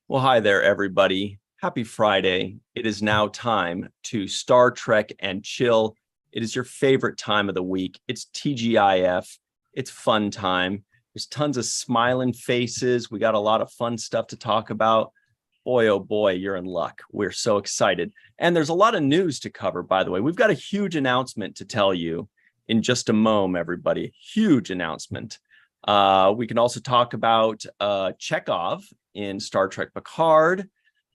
Well, hi there, everybody. Happy Friday. It is now time to Star Trek and chill. It is your favorite time of the week. It's TGIF. It's fun time. There's tons of smiling faces. We got a lot of fun stuff to talk about. Boy, oh boy, you're in luck. We're so excited. And there's a lot of news to cover, by the way. We've got a huge announcement to tell you in just a moment, everybody. Huge announcement. We can also talk about Chekhov in Star Trek Picard.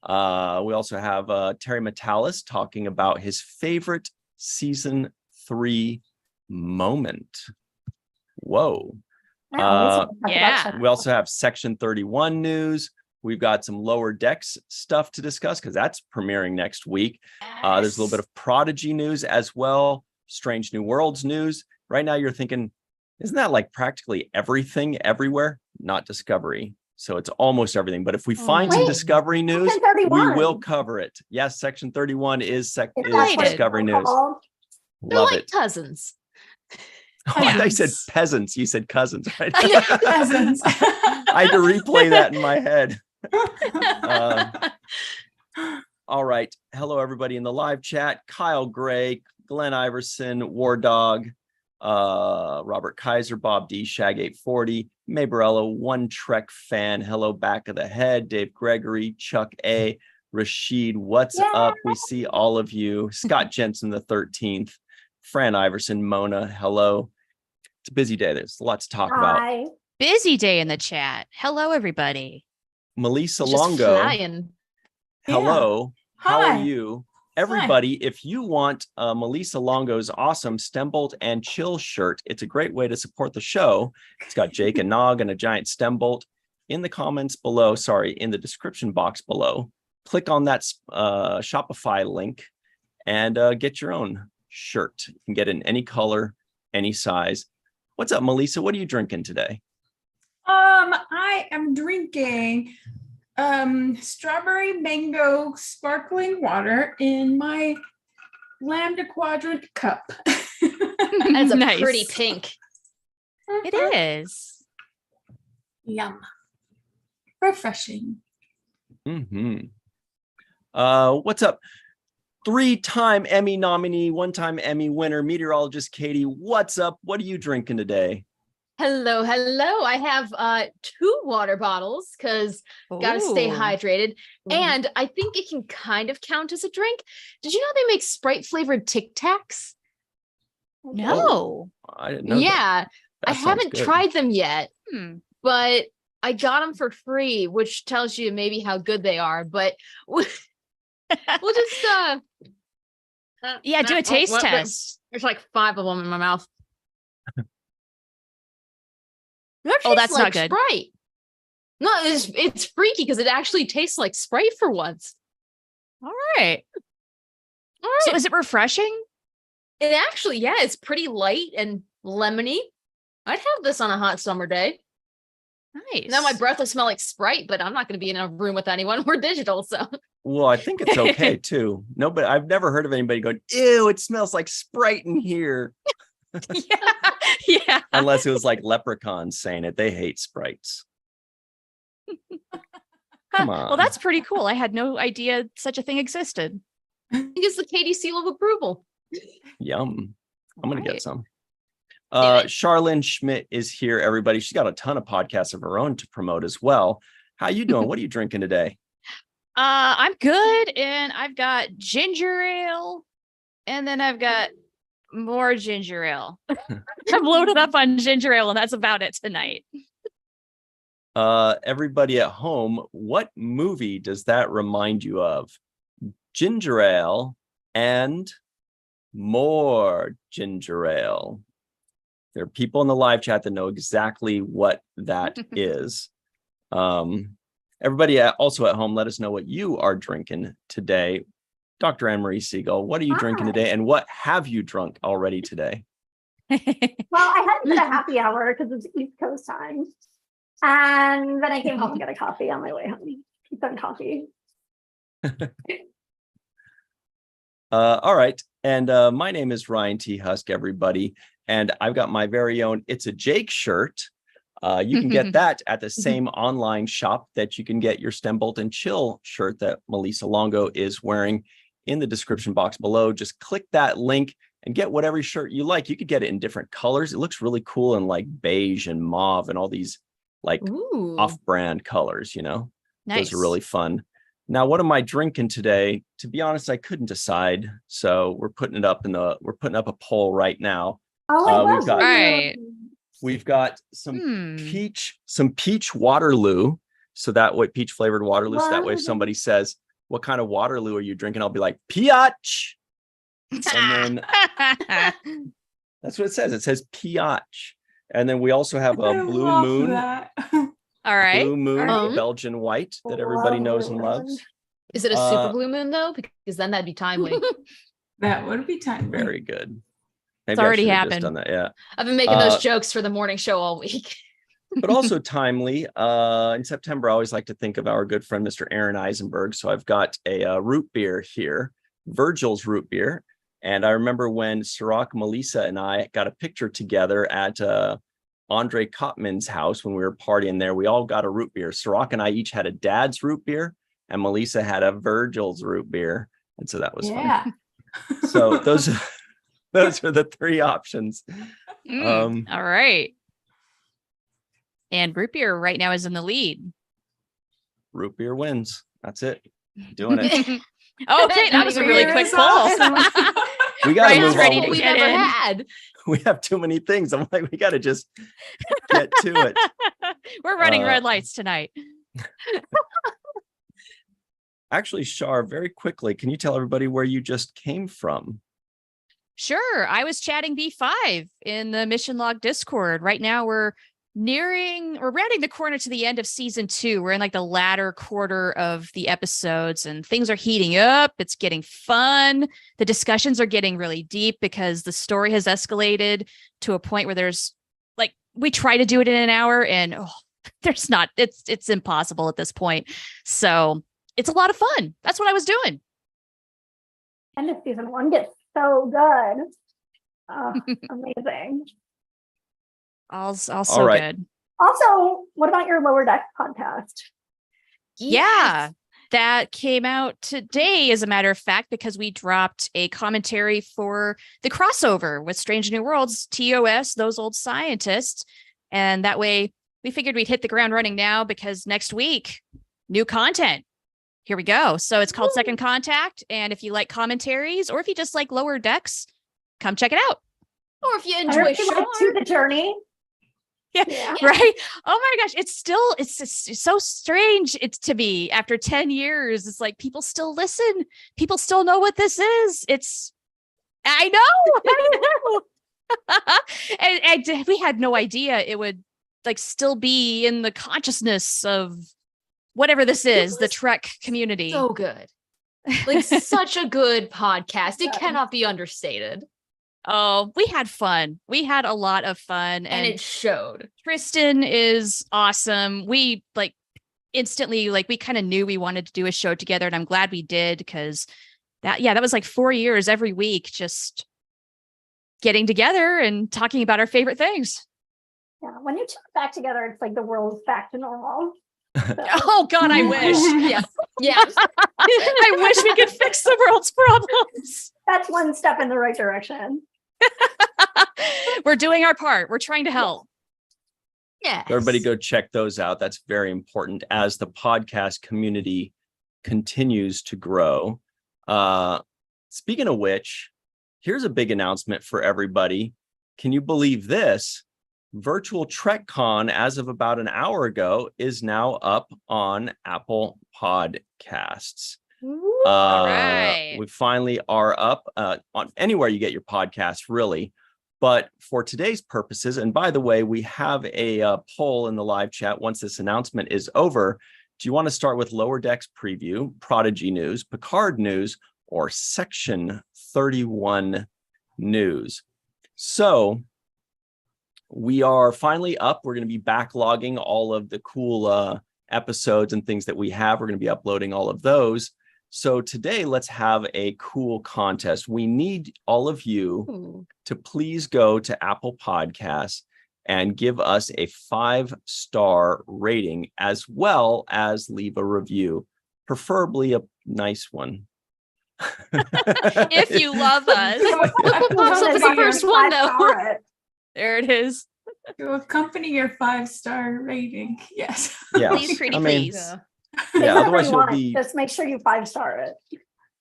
We also have Terry Matalis talking about his favorite season 3 moment. Whoa. Yeah. We also have Section 31 news. We've got some Lower Decks stuff to discuss because that's premiering next week. There's a little bit of Prodigy news as well. Strange New Worlds news. Right now you're thinking, isn't that like practically everything everywhere? Not Discovery. So it's almost everything. But if we find some Discovery news, we will cover it. Yes, Section 31 is Discovery news. They're like cousins. Oh, I thought you said peasants. You said cousins, right? Cousins. I had to replay that in my head. All right. Hello, everybody in the live chat. Kyle Gray, Glenn Iverson, War Dog, Robert Kaiser, Bob D, Shag 840, May Barello, One Trek Fan, Hello Back of the Head, Dave Gregory, Chuck A, Rashid, what's up? We see all of you. Scott Jensen the 13th, Fran Iverson, Mona, hello. It's a busy day. There's a lot to talk about. Busy day in the chat. Hello, everybody. Melissa Just Longo, flying. hello. How Hi. are you? Everybody, if you want Melissa Longo's awesome stem bolt and chill shirt, it's a great way to support the show. It's got Jake and Nog and a giant stem bolt in the comments below. Sorry, in the description box below. Click on that Shopify link and get your own shirt. You can get it in any color, any size. What's up, Melissa? What are you drinking today? I am drinking strawberry mango sparkling water in my Lambda Quadrant cup. That's a Nice. pretty pink. It is. Yum. Refreshing. What's up? 3-time Emmy nominee, 1-time Emmy winner, meteorologist Katie. What's up? What are you drinking today? Hello. I have 2 water bottles because gotta stay Ooh. hydrated. And I think it can kind of count as a drink. Did you know they make Sprite flavored Tic Tacs? No. I didn't know. That. Yeah. I Sounds haven't good. tried them yet, Hmm. but I got them for free, which tells you maybe how good they are. But we'll just Yeah, do a taste test. There's like 5 of them in my mouth. Oh, that's not good. Sprite. No, it's freaky because it actually tastes like Sprite for once. All right. All right. So is it refreshing? It actually, it's pretty light and lemony. I'd have this on a hot summer day. Nice. Now my breath will smell like Sprite, but I'm not going to be in a room with anyone. We're digital, so. Well, I think it's okay too. No, but I've never heard of anybody going, ew, it smells like Sprite in here. Yeah. Unless it was like leprechauns saying it. They hate Sprites. Come on. Well, that's pretty cool. I had no idea such a thing existed. I think it's the Katie seal of approval. Yum. I'm going to Right. get some. Do it. Charlene Schmidt is here, everybody. She's got a ton of podcasts of her own to promote as well. How you doing? What are you drinking today? I'm good, and I've got ginger ale, and then I've got more ginger ale. I'm loaded up on ginger ale, and that's about it tonight. Everybody at home, what movie does that remind you of? Ginger ale and more ginger ale. There are people in the live chat that know exactly what that is. Everybody also at home, let us know what you are drinking today. Dr. Anne-Marie Siegel, what are you drinking today, and what have you drunk already today? Well, I hadn't had a happy hour because it's East Coast time. And then I came home and got a coffee on my way home. Done coffee. All right. And my name is Ryan T. Husk, everybody. And I've got my very own It's a Jake shirt. You can get that at the same online shop that you can get your Stem Bolt and Chill shirt that Melissa Longo is wearing in the description box below. Just click that link and get whatever shirt you like. You could get it in different colors. It looks really cool in like beige and mauve and all these like Ooh. off-brand colors, you know? Nice. Those are really fun. Now, what am I drinking today? To be honest, I couldn't decide. So we're putting up a poll right now. Oh, I we've love got- it. Right. We've got some peach Waterloo. So that way, peach flavored Waterloo. So that way, if somebody says, what kind of Waterloo are you drinking? I'll be like, Piach. And then that's what it says. It says Piach. And then we also have a I Blue love Moon. that. All right. Blue Moon Alright. Belgian white that everybody knows and loves. Is it a super blue moon though? Because then that'd be timely. That would be time. Very good. Maybe already I should have just happened. done that. Yeah. I've been making those jokes for the morning show all week. But also timely. In September, I always like to think of our good friend, Mr. Aaron Eisenberg. So I've got a root beer here, Virgil's root beer. And I remember when Sirach, Melissa, and I got a picture together at Andre Kottman's house when we were partying there. We all got a root beer. Sirach and I each had a dad's root beer, and Melissa had a Virgil's root beer. And so that was fun. So those are the three options. All right. And root beer right now is in the lead. Root beer wins. That's it. Doing it. Okay, that was a really Beer quick is poll. awesome. We got to Ryan's move ready on. to we get never in. had. We have too many things. I'm like, we got to just get to it. We're running Uh, red lights tonight. Actually, Shar, very quickly, can you tell everybody where you just came from? Sure. I was chatting B5 in the Mission Log Discord. Right now we're rounding the corner to the end of season 2. We're in like the latter quarter of the episodes and things are heating up. It's getting fun. The discussions are getting really deep because the story has escalated to a point where there's like, we try to do it in an hour and it's impossible at this point. So it's a lot of fun. That's what I was doing. End of season 1 gets so good. Amazing. Also All right. good. Also, what about your Lower Deck podcast? Yeah, that came out today, as a matter of fact, because we dropped a commentary for the crossover with Strange New Worlds, TOS, Those Old Scientists. And that way we figured we'd hit the ground running now because next week, new content. Here we go. So it's called Second Contact. And if you like commentaries or if you just like Lower Decks, come check it out. Or if you I enjoy heard you like short. To the Journey. Yeah. Yeah. Right. Oh my gosh. It's so strange. It's to me after 10 years. It's like people still listen. People still know what this is. I know. and we had no idea it would like still be in the consciousness of whatever this is, the Trek community. So good. Like such a good podcast. It cannot be understated. Oh, we had fun. We had a lot of fun. And it showed. Tristan is awesome. We like instantly, like we kind of knew we wanted to do a show together, and I'm glad we did because that was like 4 years every week, just getting together and talking about our favorite things. Yeah, when you two are back together, it's like the world's back to normal. So, Oh God, I wish. Yeah. Yeah. I wish we could fix the world's problems. that's one step in the right direction. We're doing our part. We're trying to help. Yeah. Everybody go check those out. That's very important as the podcast community continues to grow. Speaking of which, here's a big announcement for everybody. Can you believe this? Virtual TrekCon, as of about an hour ago, is now up on Apple Podcasts. All right. We finally are up on anywhere you get your podcasts, really. But for today's purposes, and by the way, we have a poll in the live chat once this announcement is over. Do you want to start with Lower Decks preview, Prodigy news, Picard news, or Section 31 news? So we are finally up. We're going to be backlogging all of the cool episodes and things that we have. We're going to be uploading all of those. So today, let's have a cool contest. We need all of you to please go to Apple Podcasts and give us a 5-star rating, as well as leave a review, preferably a nice one. If you love us. Look what pops up as the first one, though. There it is. To accompany your 5-star rating. Yes. Yeah. Please, pretty please. Yeah, otherwise you'll want. be Just make sure you 5-star it.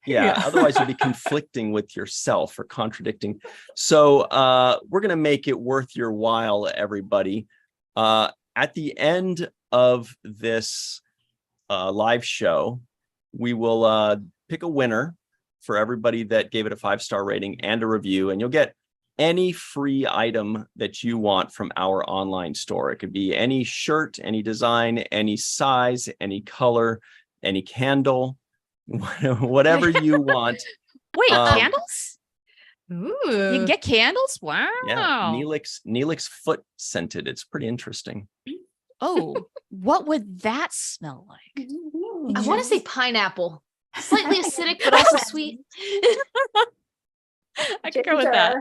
yeah, otherwise you'll be conflicting with yourself or contradicting. So we're gonna make it worth your while, everybody. At the end of this live show, we will pick a winner for everybody that gave it a 5-star rating and a review, and you'll get any free item that you want from our online store. It could be any shirt, any design, any size, any color, any candle, whatever you want. Wait, candles? Ooh. You can get candles? Wow. Yeah, Neelix foot scented. It's pretty interesting. Oh, what would that smell like? I want to say pineapple. Slightly acidic, but also sweet. I could go with that.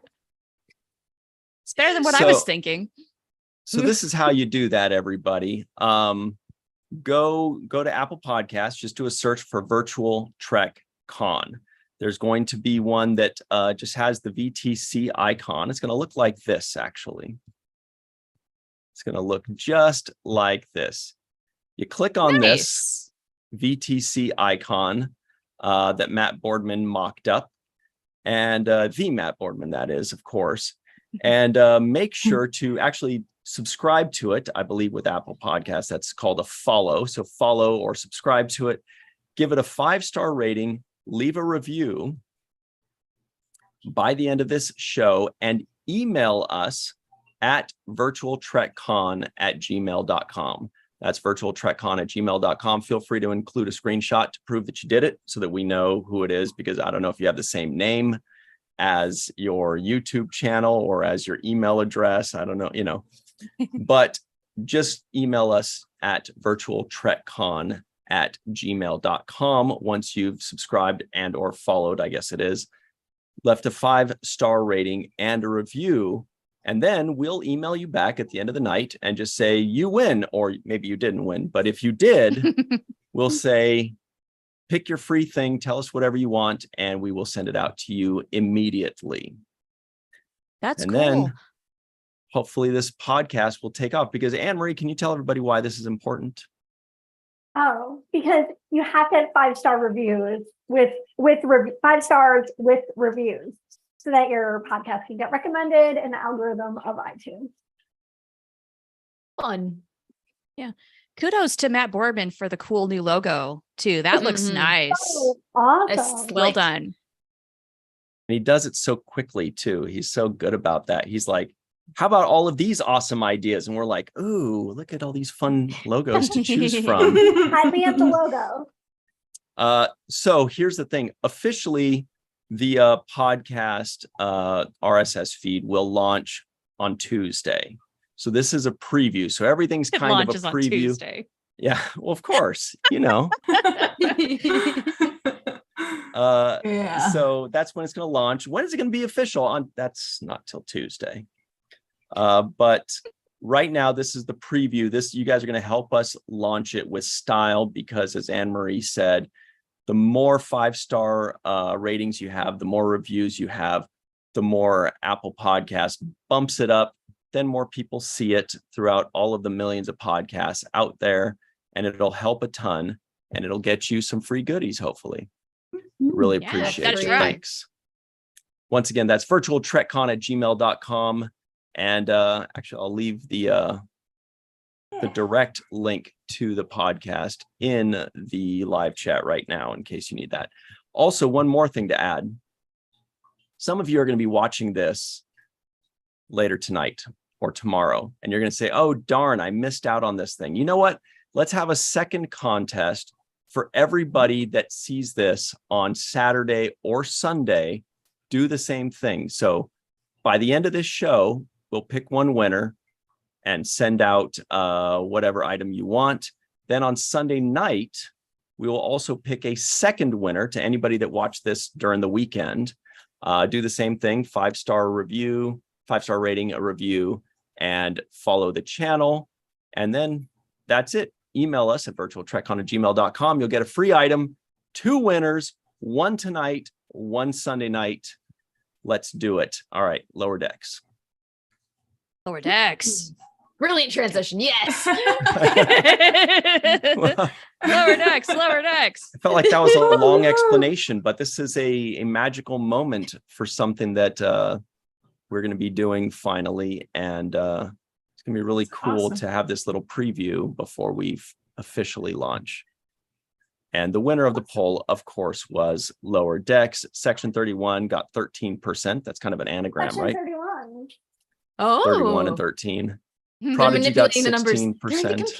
It's better than what I was thinking. So this is how you do that, everybody. Go to Apple Podcasts, just do a search for Virtual Trek Con. There's going to be one that just has the VTC icon. It's going to look like this, actually. It's going to look just like this. You click on this VTC icon that Matt Boardman mocked up, and the Matt Boardman, that is, of course. And make sure to actually subscribe to it. I believe with Apple Podcasts, that's called a follow. So follow or subscribe to it. Give it a 5-star rating. Leave a review by the end of this show, and email us at virtualtrekcon@gmail.com. That's virtualtrekcon@gmail.com. Feel free to include a screenshot to prove that you did it so that we know who it is, because I don't know if you have the same name as your YouTube channel or as your email address. I don't know, but just email us at virtualtrekcon@gmail.com once you've subscribed and or followed, I guess it is, left a 5-star rating and a review. And then we'll email you back at the end of the night and just say you win, or maybe you didn't win. But if you did, we'll say, pick your free thing, tell us whatever you want, and we will send it out to you immediately. That's and cool. Then hopefully this podcast will take off, because Anne-Marie, can you tell everybody why this is important? Oh, because you have to have 5-star reviews with 5 stars with reviews, so that your podcast can get recommended in the algorithm of iTunes. Fun. Yeah. Kudos to Matt Boardman for the cool new logo too. That looks nice. Oh, awesome. Well done. And he does it so quickly too. He's so good about that. He's like, how about all of these awesome ideas? And we're like, ooh, look at all these fun logos to choose from. Highly up the logo. So here's the thing. Officially, the podcast RSS feed will launch on Tuesday. So this is a preview. So everything's kind of a preview. On Tuesday. Yeah, well, of course, Yeah. So that's when it's going to launch. When is it going to be official? That's not till Tuesday. But right now, this is the preview. You guys are going to help us launch it with style, because as Anne-Marie said, the more 5-star ratings you have, the more reviews you have, the more Apple Podcast bumps it up. Then more people see it throughout all of the millions of podcasts out there, and it'll help a ton, and it'll get you some free goodies, hopefully. Really appreciate it. Thanks. Once again, that's virtualtrekcon@gmail.com. And actually, I'll leave the direct link to the podcast in the live chat right now, in case you need that. Also, one more thing to add. Some of you are going to be watching this later tonight or tomorrow, and you're going to say, oh, darn, I missed out on this thing. You know what? Let's have a second contest for everybody that sees this on Saturday or Sunday. Do the same thing. So by the end of this show, we'll pick one winner and send out whatever item you want. Then on Sunday night, We will also pick a second winner to anybody that watched this during the weekend. Do the same thing, 5-star review, 5-star rating, a review, and follow the channel. And then that's it. Email us at virtualtrekcon@gmail.com. You'll get a free item, 2 winners, 1 tonight, 1 Sunday night. Let's do it. All right, Lower Decks. Lower Decks. Brilliant transition. Yes. Lower Decks. Lower Decks. I felt like that was a long explanation, but this is a magical moment for something that we're going to be doing finally. And it's going to be really cool to have this little preview before we officially launch. And the winner of the poll, of course, was Lower Decks. Section 31 got 13%. That's kind of an anagram, Section right? 31. Oh. 31 and 13. They're Prodigy got manipulating the numbers. 16%.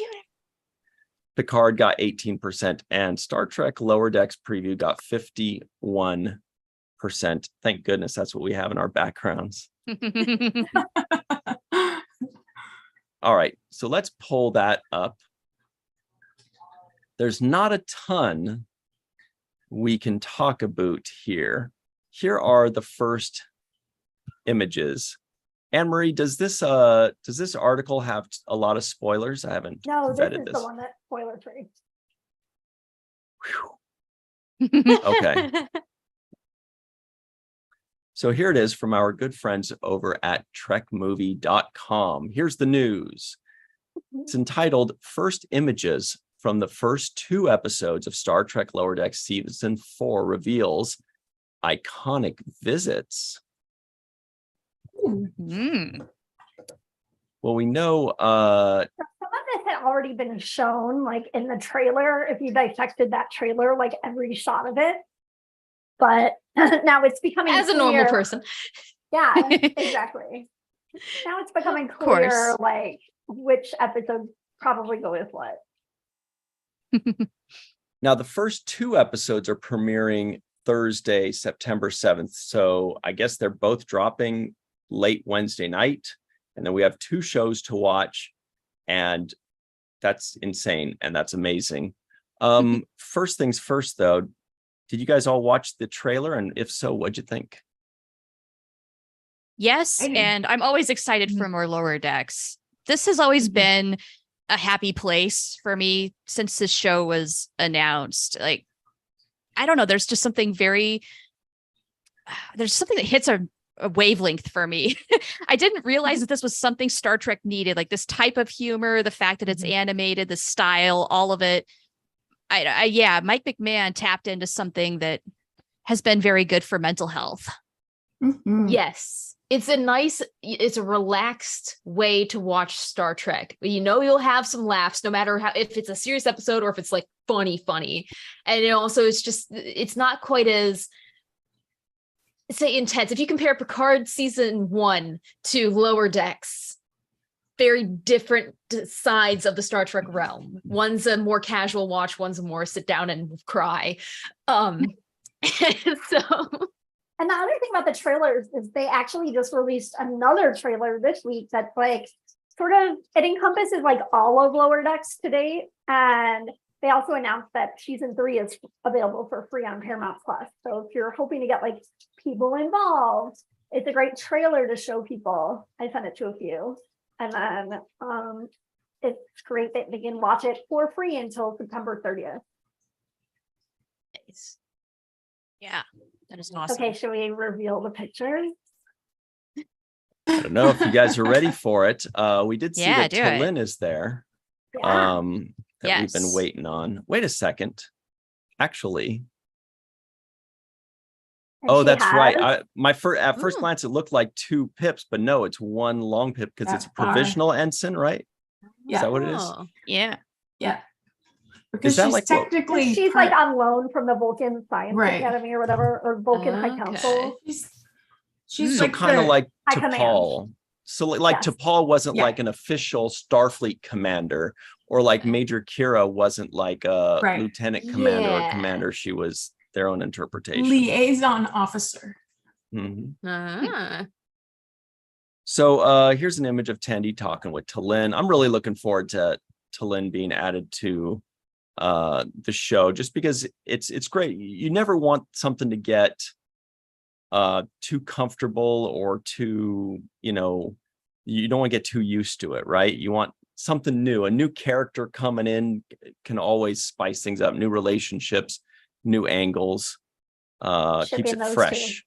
Picard got 18%, and Star Trek Lower Decks preview got 51%. Thank goodness that's what we have in our backgrounds. All right, so let's pull that up. There's not a ton we can talk about here. Here are the first images. Anne-Marie, does this article have a lot of spoilers? I haven't No, this vetted is this. the one that's spoiler free. Okay. So here it is from our good friends over at trekmovie.com. Here's the news. It's entitled First Images from the First 2 Episodes of Star Trek Lower Decks Season 4 Reveals Iconic Visits. Mm. Well, we know Some of this had already been shown, like in the trailer, if you dissected that trailer, like every shot of it. But now it's becoming As a clear. normal person. Yeah, exactly. Now it's becoming course. clear, like which episodes probably go with what. now the first 2 episodes are premiering Thursday, September 7th. So I guess they're both dropping late Wednesday night. And then we have 2 shows to watch. And that's insane. And that's amazing. First things first, though, did you guys all watch the trailer? And if so, what'd you think? Yes, I do. and I'm always excited for more Lower Decks. This has always been a happy place for me since this show was announced. Like, I don't know, there's just something that hits a wavelength for me. I didn't realize that this was something Star Trek needed, like this type of humor, the fact that it's animated, the style, all of it. Yeah, Mike McMahon tapped into something that has been very good for mental health. Yes. It's a relaxed way to watch Star Trek. You know, you'll have some laughs no matter if it's a serious episode or if it's like funny. And it's not quite as, say, intense. If you compare Picard season 1 to Lower Decks, very different sides of the Star Trek realm. One's a more casual watch, one's a more sit down and cry. And the other thing about the trailers is they actually just released another trailer this week that's like sort of, it encompasses like all of Lower Decks to date. And they also announced that season 3 is available for free on Paramount Plus. So if you're hoping to get like people involved, it's a great trailer to show people. I sent it to a few. And then it's great that they can watch it for free until September 30th. Nice. Yeah, that is awesome. Okay, should we reveal the pictures? I don't know if you guys are ready for it. We did see Yeah, that do it. Tallinn is there. Yeah. That we've been Yes. waiting on. Wait a second. Actually, And oh, she that's right. has- At first Ooh. glance, it looked like 2 pips, but no, it's 1 long pip because it's a That's our- provisional ensign, right? Is Yeah. that what it is? Oh. Yeah. Yeah. Because that she's like what- technically she's like on loan from the Vulcan Science Right. Academy or whatever, or Vulcan High Okay. Council. she's So like kind of the- like High command. T'Pol. So like Yes. T'Pol wasn't Yeah. like an official Starfleet commander, or like Major Kira wasn't like a Right. lieutenant commander or Yeah. commander. She was their own interpretation. liaison officer. Mhm. Ah. So here's an image of Tandy talking with Tallinn. I'm really looking forward to Tallinn being added to the show, just because it's great. You never want something to get too comfortable or too, you don't want to get too used to it, right? You want something new. A new character coming in can always spice things up. New relationships, new angles, keeps it fresh.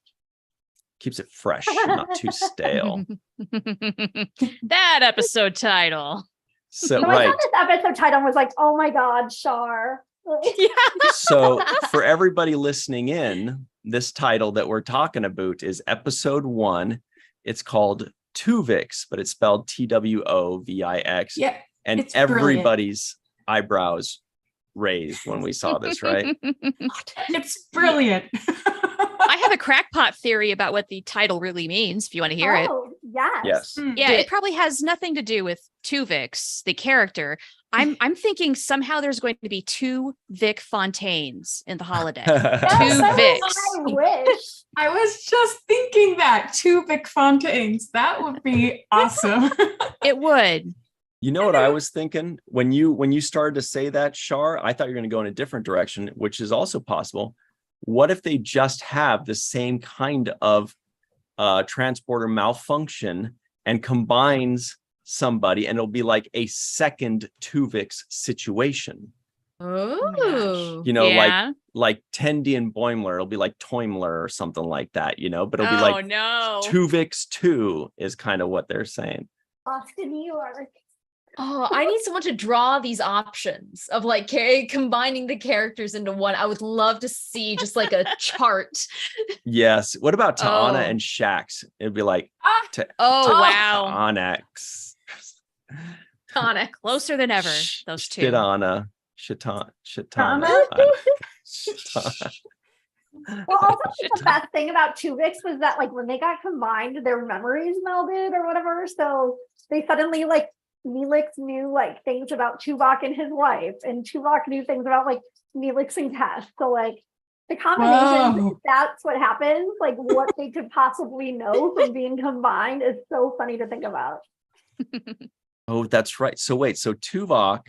Keeps it fresh, not too stale. That episode title. So I right. thought this episode title was like, oh my God, Shar. So for everybody listening in, this title that we're talking about is episode 1. It's called Tuvix, but it's spelled Twovix. Yeah. And it's everybody's eyebrows raised when we saw this, right? It's brilliant. I have a crackpot theory about what the title really means, if you want to hear it. Yes. Yes. Yeah, it probably has nothing to do with Tuvix, the character. I'm thinking somehow there's going to be 2 Vic Fontaines in the holodeck. Yes, 2 Vics. I wish. I was just thinking that 2 Vic Fontaines. That would be awesome. It would. You know what I was thinking when you started to say that, Shar? I thought you were going to go in a different direction, which is also possible. What if they just have the same kind of transporter malfunction and combines somebody, and it'll be like a second Tuvix situation? Oh, Like Tendi and Boimler, it'll be like Toimler or something like that, but it'll be like no. Tuvix 2 is kind of what they're saying. Austin, New York. Oh, I need someone to draw these options of like combining the characters into one. I would love to see just like a chart. Yes. What about Ta'ana Oh. and Shax? It'd be like Wow. Onyx. Tonic. Closer than ever, those 2. Shitana. Shitana. Tana? Shitana. Well, also the best thing about Tuvix was that like when they got combined, their memories melded or whatever. So they suddenly like Neelix knew like things about Tuvok and his wife, and Tuvok knew things about like Neelix and Tess. So like the combination, Whoa. that's what happens. Like what they could possibly know from being combined is so funny to think about. Oh, that's right. So wait, so Tuvok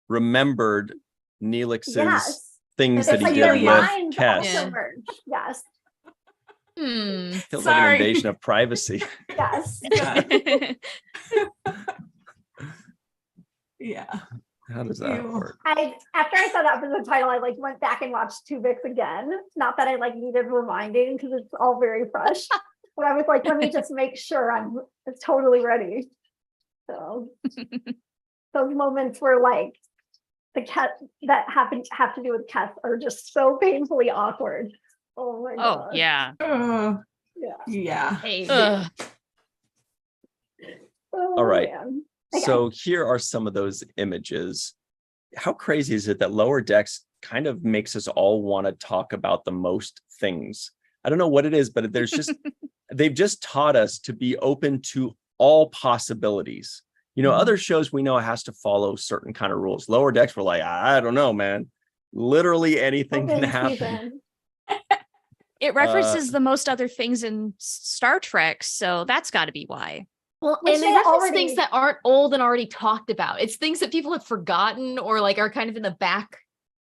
remembered Neelix's Yes. things It's that he like did their with minds Kes. also Yeah. merge. Yes. Feels like an Sorry. invasion of privacy. Yes. Yeah. How does that Ew. work? After I saw that episode title, I like went back and watched Tuvix again. Not that I like needed reminding because it's all very fresh, but I was like, let me just make sure I'm totally ready. So those moments where like the cat that have to do with Kes are just so painfully awkward. Oh my god. Oh, yeah. Yeah. Yeah. Hey, Ugh. Oh, All right. man. Okay. So here are some of those images. How crazy is it that Lower Decks kind of makes us all want to talk about the most things? I don't know what it is, but there's just, they've just taught us to be open to all possibilities. Other shows we know has to follow certain kind of rules. Lower Decks were like, I don't know, man. Literally anything can Open happen. season. It references the most other things in Star Trek, so that's got to be why. well, Which and they they reference already- things that aren't old and already talked about. It's things that people have forgotten or like are kind of in the back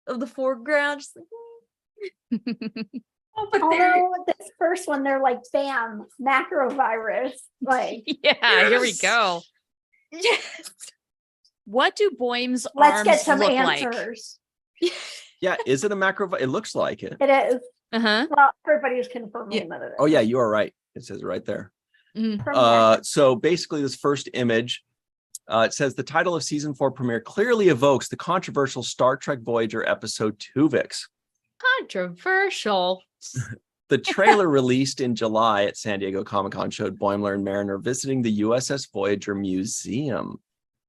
of the foreground. Just like, Oh, but they're Although this first one, they're like, bam, macrovirus. Like, Yeah, here we Yes. go. yes. What do Boim's let's arms get some look like? answers. Yeah, is it a macro? It looks like it. It is. Uh-huh. Well, everybody's confirming that it is. Oh yeah, you are right. It says right there. From So basically this first image, it says the title of season 4 premiere clearly evokes the controversial Star Trek Voyager episode Tuvix. Controversial. The trailer released in July at San Diego Comic-Con showed Boimler and Mariner visiting the USS Voyager Museum,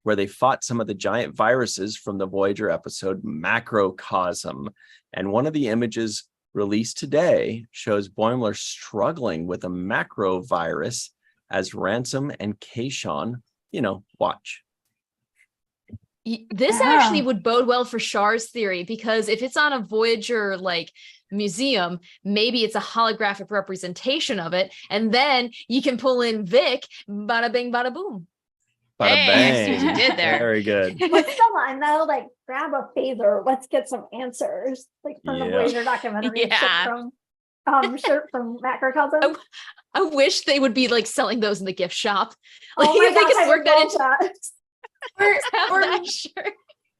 where they fought some of the giant viruses from the Voyager episode Macrocosm. And one of the images released today shows Boimler struggling with a macrovirus as Ransom and Kayshawn, watch. This Yeah. actually would bode well for Shar's theory, because if it's on a Voyager like museum, maybe it's a holographic representation of it, and then you can pull in Vic, bada bing, bada boom. Bada Hey, I see what you bang. did there. Very good. What's the line though? Like, grab a phaser. Let's get some answers. Like from the Yeah. Voyager documentary. Yeah. Shirt from Matt Kirkhausen. I wish they would be like selling those in the gift shop. Like, Oh my if they gosh, could I work would that love into that. have Or that shirt.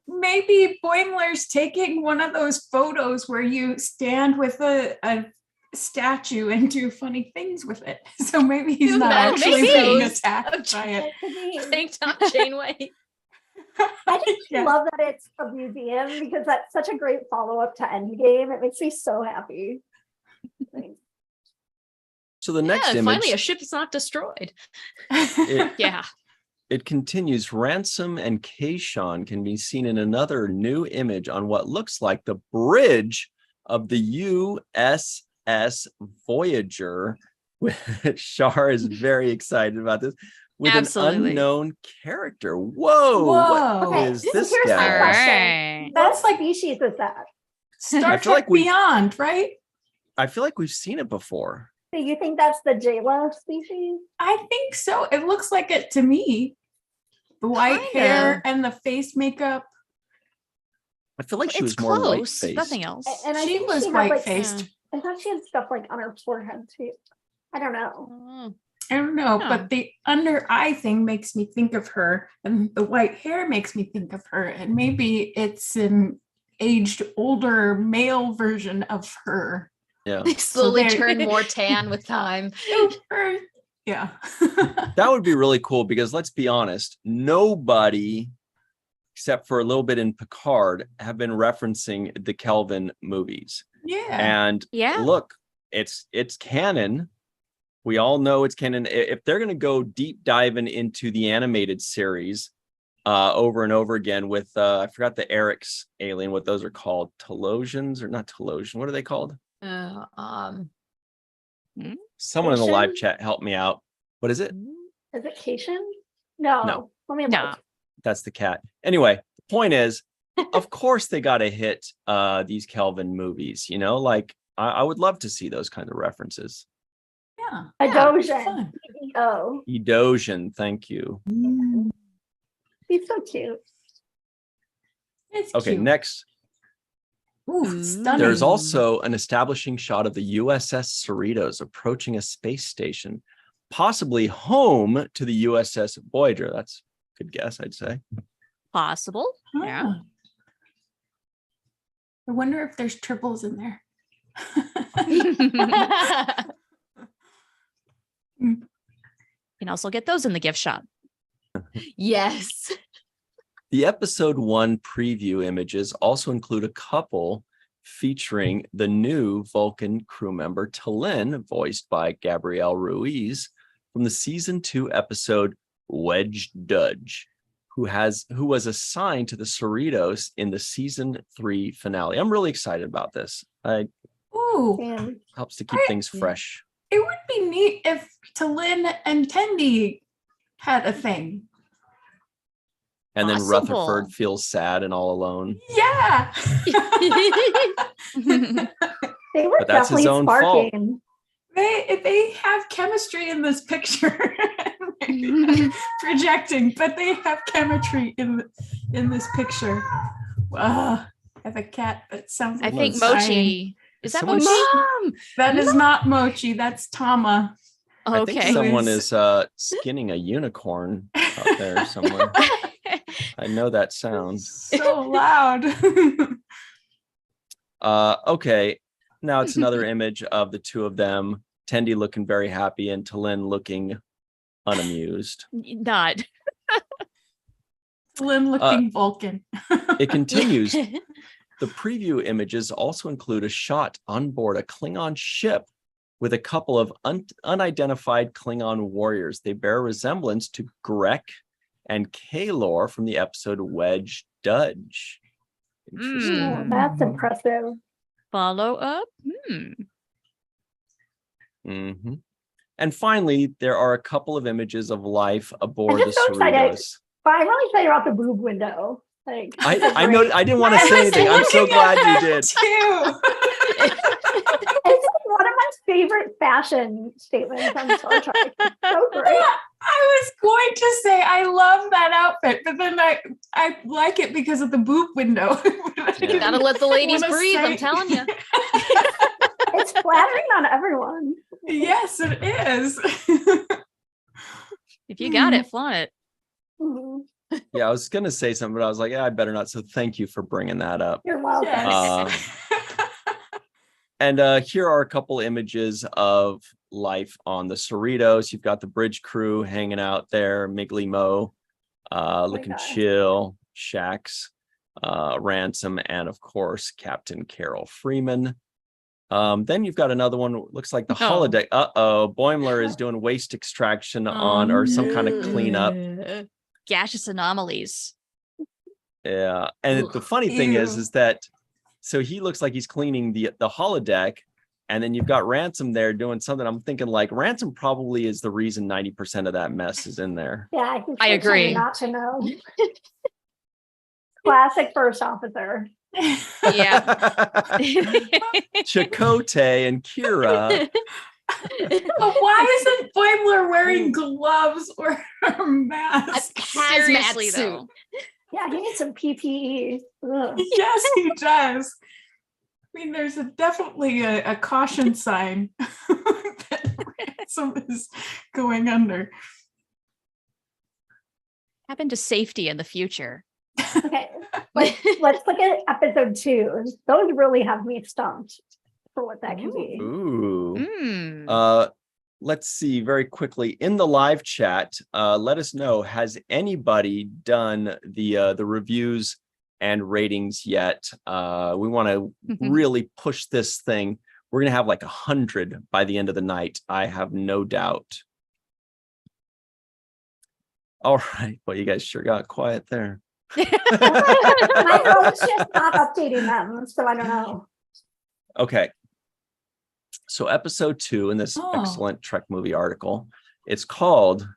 maybe Boimler's taking one of those photos where you stand with a statue and do funny things with it. So maybe he's not Metal actually maybe. being photos attacked of by it. It could be. Tank top Janeway. I just Yeah. love that it's a museum because that's such a great follow-up to Endgame. It makes me so happy. So the next Yeah, image, finally a ship is not destroyed. it, Yeah. it continues. Ransom and Kayshawn can be seen in another new image on what looks like the bridge of the USS Voyager. Shar is very excited about this. With Absolutely. an unknown character. Whoa! What Whoa. is So this here's my guy? question. That's What like species is that? Star I feel Trek like we- Beyond, right? I feel like we've seen it before. Do you think that's the Jayla species? I think so. It looks like it to me. The white Kinda. hair and the face makeup. I feel like she It's was more close. white-faced. Nothing else. And I She think was she had, like, white-faced. I thought she had stuff like on her forehead too. I don't know. Oh. I don't know, Yeah. but the under eye thing makes me think of her, and the white hair makes me think of her, and maybe it's an aged older male version of her. Yeah. They slowly there- turn more tan with time. Or- yeah. That would be really cool because let's be honest, nobody except for a little bit in Picard have been referencing the Kelvin movies. Yeah. And Yeah. look, it's canon. We all know it's canon. If they're going to go deep diving into the animated series over and over again with I forgot the Eric's alien, what those are called, Telosians or not Telosian. What are they called? Someone in the live Cation? chat help me out. What is it? Is it Cation? No. No. Let me No. look. That's the cat. Anyway, the point is, of course they got to hit these Kelvin movies, you know, like I would love to see those kind of references. Yeah. A Yeah, Dojan. fun. Oh, Edosian, thank you. he's so cute. It's Okay, cute. next, Ooh, stunning. there's also an establishing shot of the USS Cerritos approaching a space station, possibly home to the USS Voyager. That's a good guess, I'd say. Possible. Yeah. Ah. I wonder if there's triples in there. You can also get those in the gift shop. Yes. The episode 1 preview images also include a couple featuring the new Vulcan crew member T'Lyn, voiced by Gabrielle Ruiz, from the season 2 episode Wedge Dudge, who was assigned to the Cerritos in the season 3 finale. I'm really excited about this. It Ooh, And helps to keep things fresh. it would be neat if T'Lyn and Tendi had a thing. And then Possible. Rutherford feels sad and all alone. Yeah. they were But that's his definitely own fault. sparking. They have chemistry in this picture. Maybe projecting, but they have chemistry in this picture. I have a cat that sounds I like think it's dying. Mochi. Is that Someone's- Mochi? Mom. That is not Mochi. That's Tama. I think Okay. someone Who is- is skinning a unicorn out there somewhere. I know that sound. So loud. Okay, now it's another image of the two of them. Tendi looking very happy and T'Lyn looking unamused. Not. Lynn looking Vulcan. It continues. The preview images also include a shot on board a Klingon ship with a couple of unidentified Klingon warriors. They bear resemblance to Grek and Kaylor from the episode Wedge Dudge. Interesting. Oh, that's impressive. Follow up. Mhm. And finally, there are a couple of images of life aboard I'm the just so excited. Cerritos. But I'm really excited about the boob window. Like, I know. I didn't want to say anything. I'm so glad you did. Too. It's like one of my favorite fashion statements on Star Trek. It's so great. I was going to say I love that outfit, but then I like it because of the boob window. Yeah. Gotta let the ladies Wanna breathe. I'm say- telling you. It's flattering on everyone. Yes, it is. If you got it, flaunt it. Mhm. Yeah, I was gonna say something, but I was like, I better not. So thank you for bringing that up. You're welcome. Yes. And here are a couple images of life on the Cerritos. You've got the bridge crew hanging out there, Miggly Mo, looking God. chill, Shax, Ransom, and of course, Captain Carol Freeman. Then you've got another one, looks like the holodeck. Boimler is doing waste extraction on or some kind of cleanup. Gaseous anomalies. Yeah. And the funny thing is that so he looks like he's cleaning the holodeck, and then you've got Ransom there doing something. I'm thinking like Ransom probably is the reason 90% of that mess is in there. Yeah, I agree. Not to know. Classic first officer. Yeah. Chakotay and Kira. But why isn't Boimler wearing gloves or a mask? Seriously, suit. though. Yeah, he needs some PPE. Ugh. Yes, he does. I mean, there's definitely a caution sign that Ransom is going under. Happen to safety in the future. Okay, let's look at episode 2. Those really have me stumped for what that can be. Ooh. Mm. Let's see very quickly in the live chat. Let us know, has anybody done the reviews and ratings yet? We want to really push this thing. We're gonna have like 100 by the end of the night. I have no doubt. All right, well, you guys sure got quiet there. My phone is just not updating them, so I don't know. Okay. So episode 2 in this Oh. excellent Trek movie article, it's called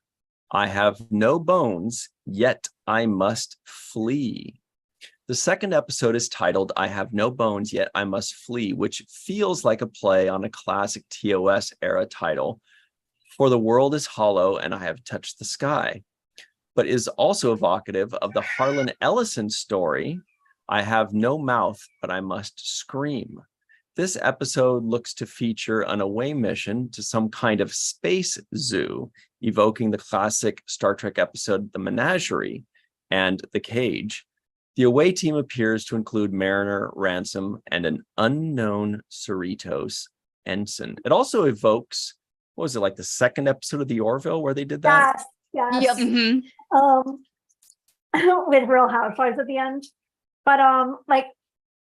I Have No Bones, Yet I Must Flee. The second episode is titled I Have No Bones, Yet I Must Flee, which feels like a play on a classic TOS era title, For the World is Hollow and I Have Touched the Sky, but is also evocative of the Harlan Ellison story, I Have No Mouth, But I Must Scream. This episode looks to feature an away mission to some kind of space zoo, evoking the classic Star Trek episode The Menagerie and The Cage. The away team appears to include Mariner, Ransom, and an unknown Cerritos ensign. It also evokes, what was it, like the second episode of the Orville where they did that? Yes. Yep. Mhm. With Real Housewives at the end. But like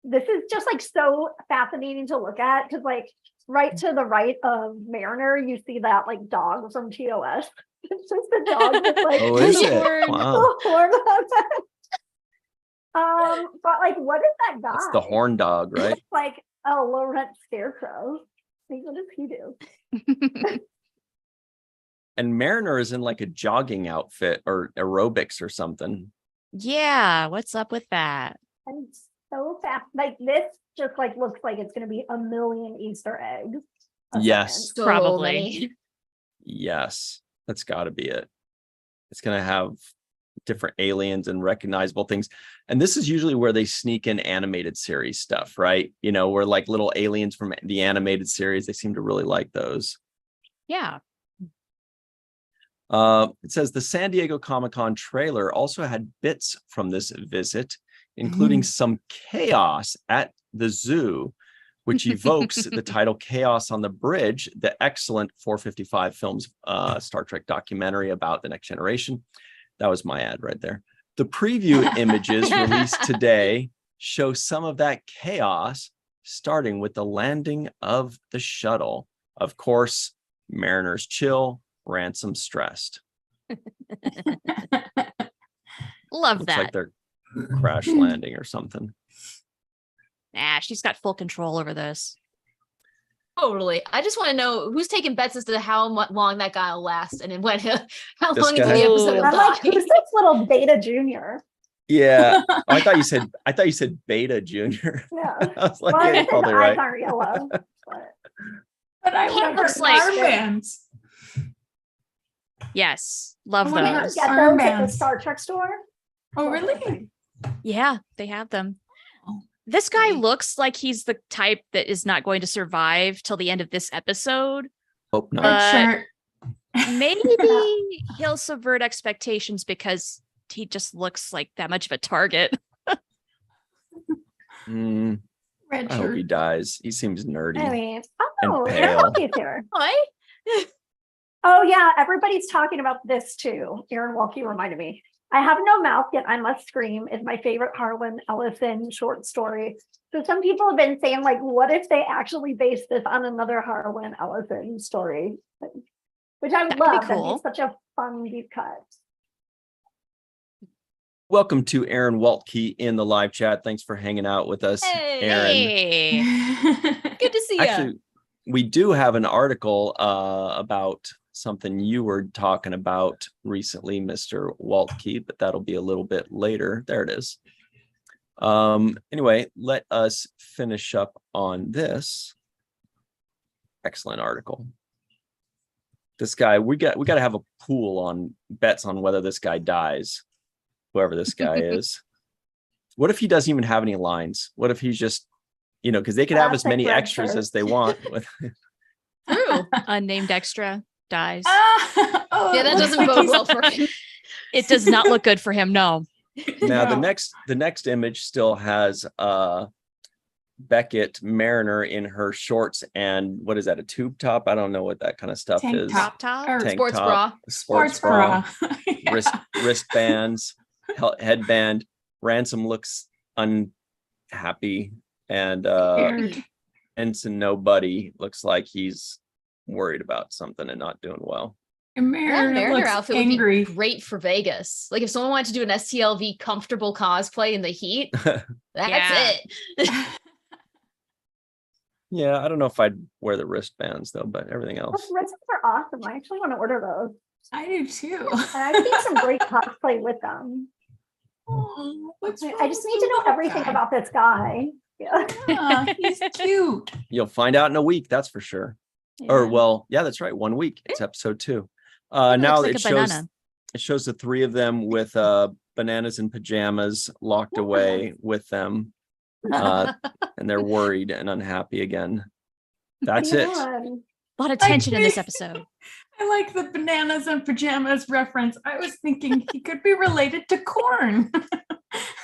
this is just like so fascinating to look at because like right to the right of Mariner, you see that like dog from TOS. It's just the dog with like Oh, is it? horn- Wow. the horn on it. But like what is that guy? It's the horn dog, right? It's like a low-rent scarecrow. Like, what does he do? And Mariner is in like a jogging outfit or aerobics or something. Yeah, what's up with that? And so fast. Like this just like looks like it's gonna be a million Easter eggs. a Yes. second. Probably. many. Yes, that's got to be it. It's going to have different aliens and recognizable things. And this is usually where they sneak in animated series stuff, right? You know, where like little aliens from the animated series, they seem to really like those. Yeah. It says the San Diego Comic-Con trailer also had bits from this visit, including some chaos at the zoo, which evokes the title Chaos on the Bridge, the excellent 455 Films Star Trek documentary about the Next Generation. That was my ad right there. The preview images released today show some of that chaos, starting with the landing of the shuttle. Of course, Mariner's chill, Ransom stressed. Love Looks that. like they're crash landing or something. Nah, she's got full control over this. Totally. I just want to know who's taking bets as to how long that guy will last and then when how This long into guy? the episode Ooh. he'll I'm like, die. who's this little Beta Junior? Yeah. Oh, I thought you said Beta Junior. Yeah. I was like, Well, yeah, I you said called the it eyes right. aren't yellow. But I He want her looks like- armbands. Yes, love I wanna You those. can get those at the Armbands. Star Trek store. Oh, really? Yeah, they have them. Oh, This guy okay. looks like he's the type that is not going to survive till the end of this episode. Hope not. Uh, Shirt. Maybe he'll subvert expectations because he just looks like that much of a target. Mm, Red I hope he shirt. dies. He seems nerdy. I mean, And oh, pale. Aaron Walke's here. What? Oh yeah, everybody's talking about this too. Aaron Walke reminded me. I have no mouth, yet I must scream is my favorite Harlan Ellison short story. So some people have been saying, like, what if they actually base this on another Harlan Ellison story? Which I would That'd be love. That'd cool. be such a fun deep cut. Welcome to Aaron Waltke in the live chat. Thanks for hanging out with us, Hey. Aaron. Hey, Good to see you. Actually, we do have an article about something you were talking about recently, Mr. Waltke, but that'll be a little bit later. There it is. Anyway, let us finish up on this excellent article. This guy, we got to have a pool on bets on whether this guy dies, whoever this guy is. What if he doesn't even have any lines? What if he's just, because they could have as Classic many red extras shirt. as they want. True. unnamed extra dies. Oh, Yeah, it that looks doesn't like bode he's- well for him. It does not look good for him. No. Now the No. next image still has Beckett Mariner in her shorts and what is that, a tube top? I don't know what that kind of stuff Tank is. top. Top. Or Tank Sports top, bra. sports bra, Yeah. wristbands, headband. Ransom looks unhappy, and Scared. Ensign Nobody looks like he's worried about something and not doing well. And That Mariner Mariner looks outfit angry. would be great for Vegas. Like if someone wanted to do an STLV comfortable cosplay in the heat, that's Yeah. it. Yeah, I don't know if I'd wear the wristbands though, but everything else. Those wristbands are awesome. I actually want to order those. I do too. And I've seen some great cosplay with them. Oh, what's I wrong just with need to the know little everything guy? about this guy. Yeah. Yeah, he's cute. You'll find out in a week, that's for sure. Or well, yeah, that's right. 1 week. It's episode 2. Now like it a shows banana. it shows the 3 of them with bananas and pajamas locked away with them. And they're worried and unhappy again. That's it. Man. A lot of tension in this I- episode. I like the bananas and pajamas reference. I was thinking he could be related to corn.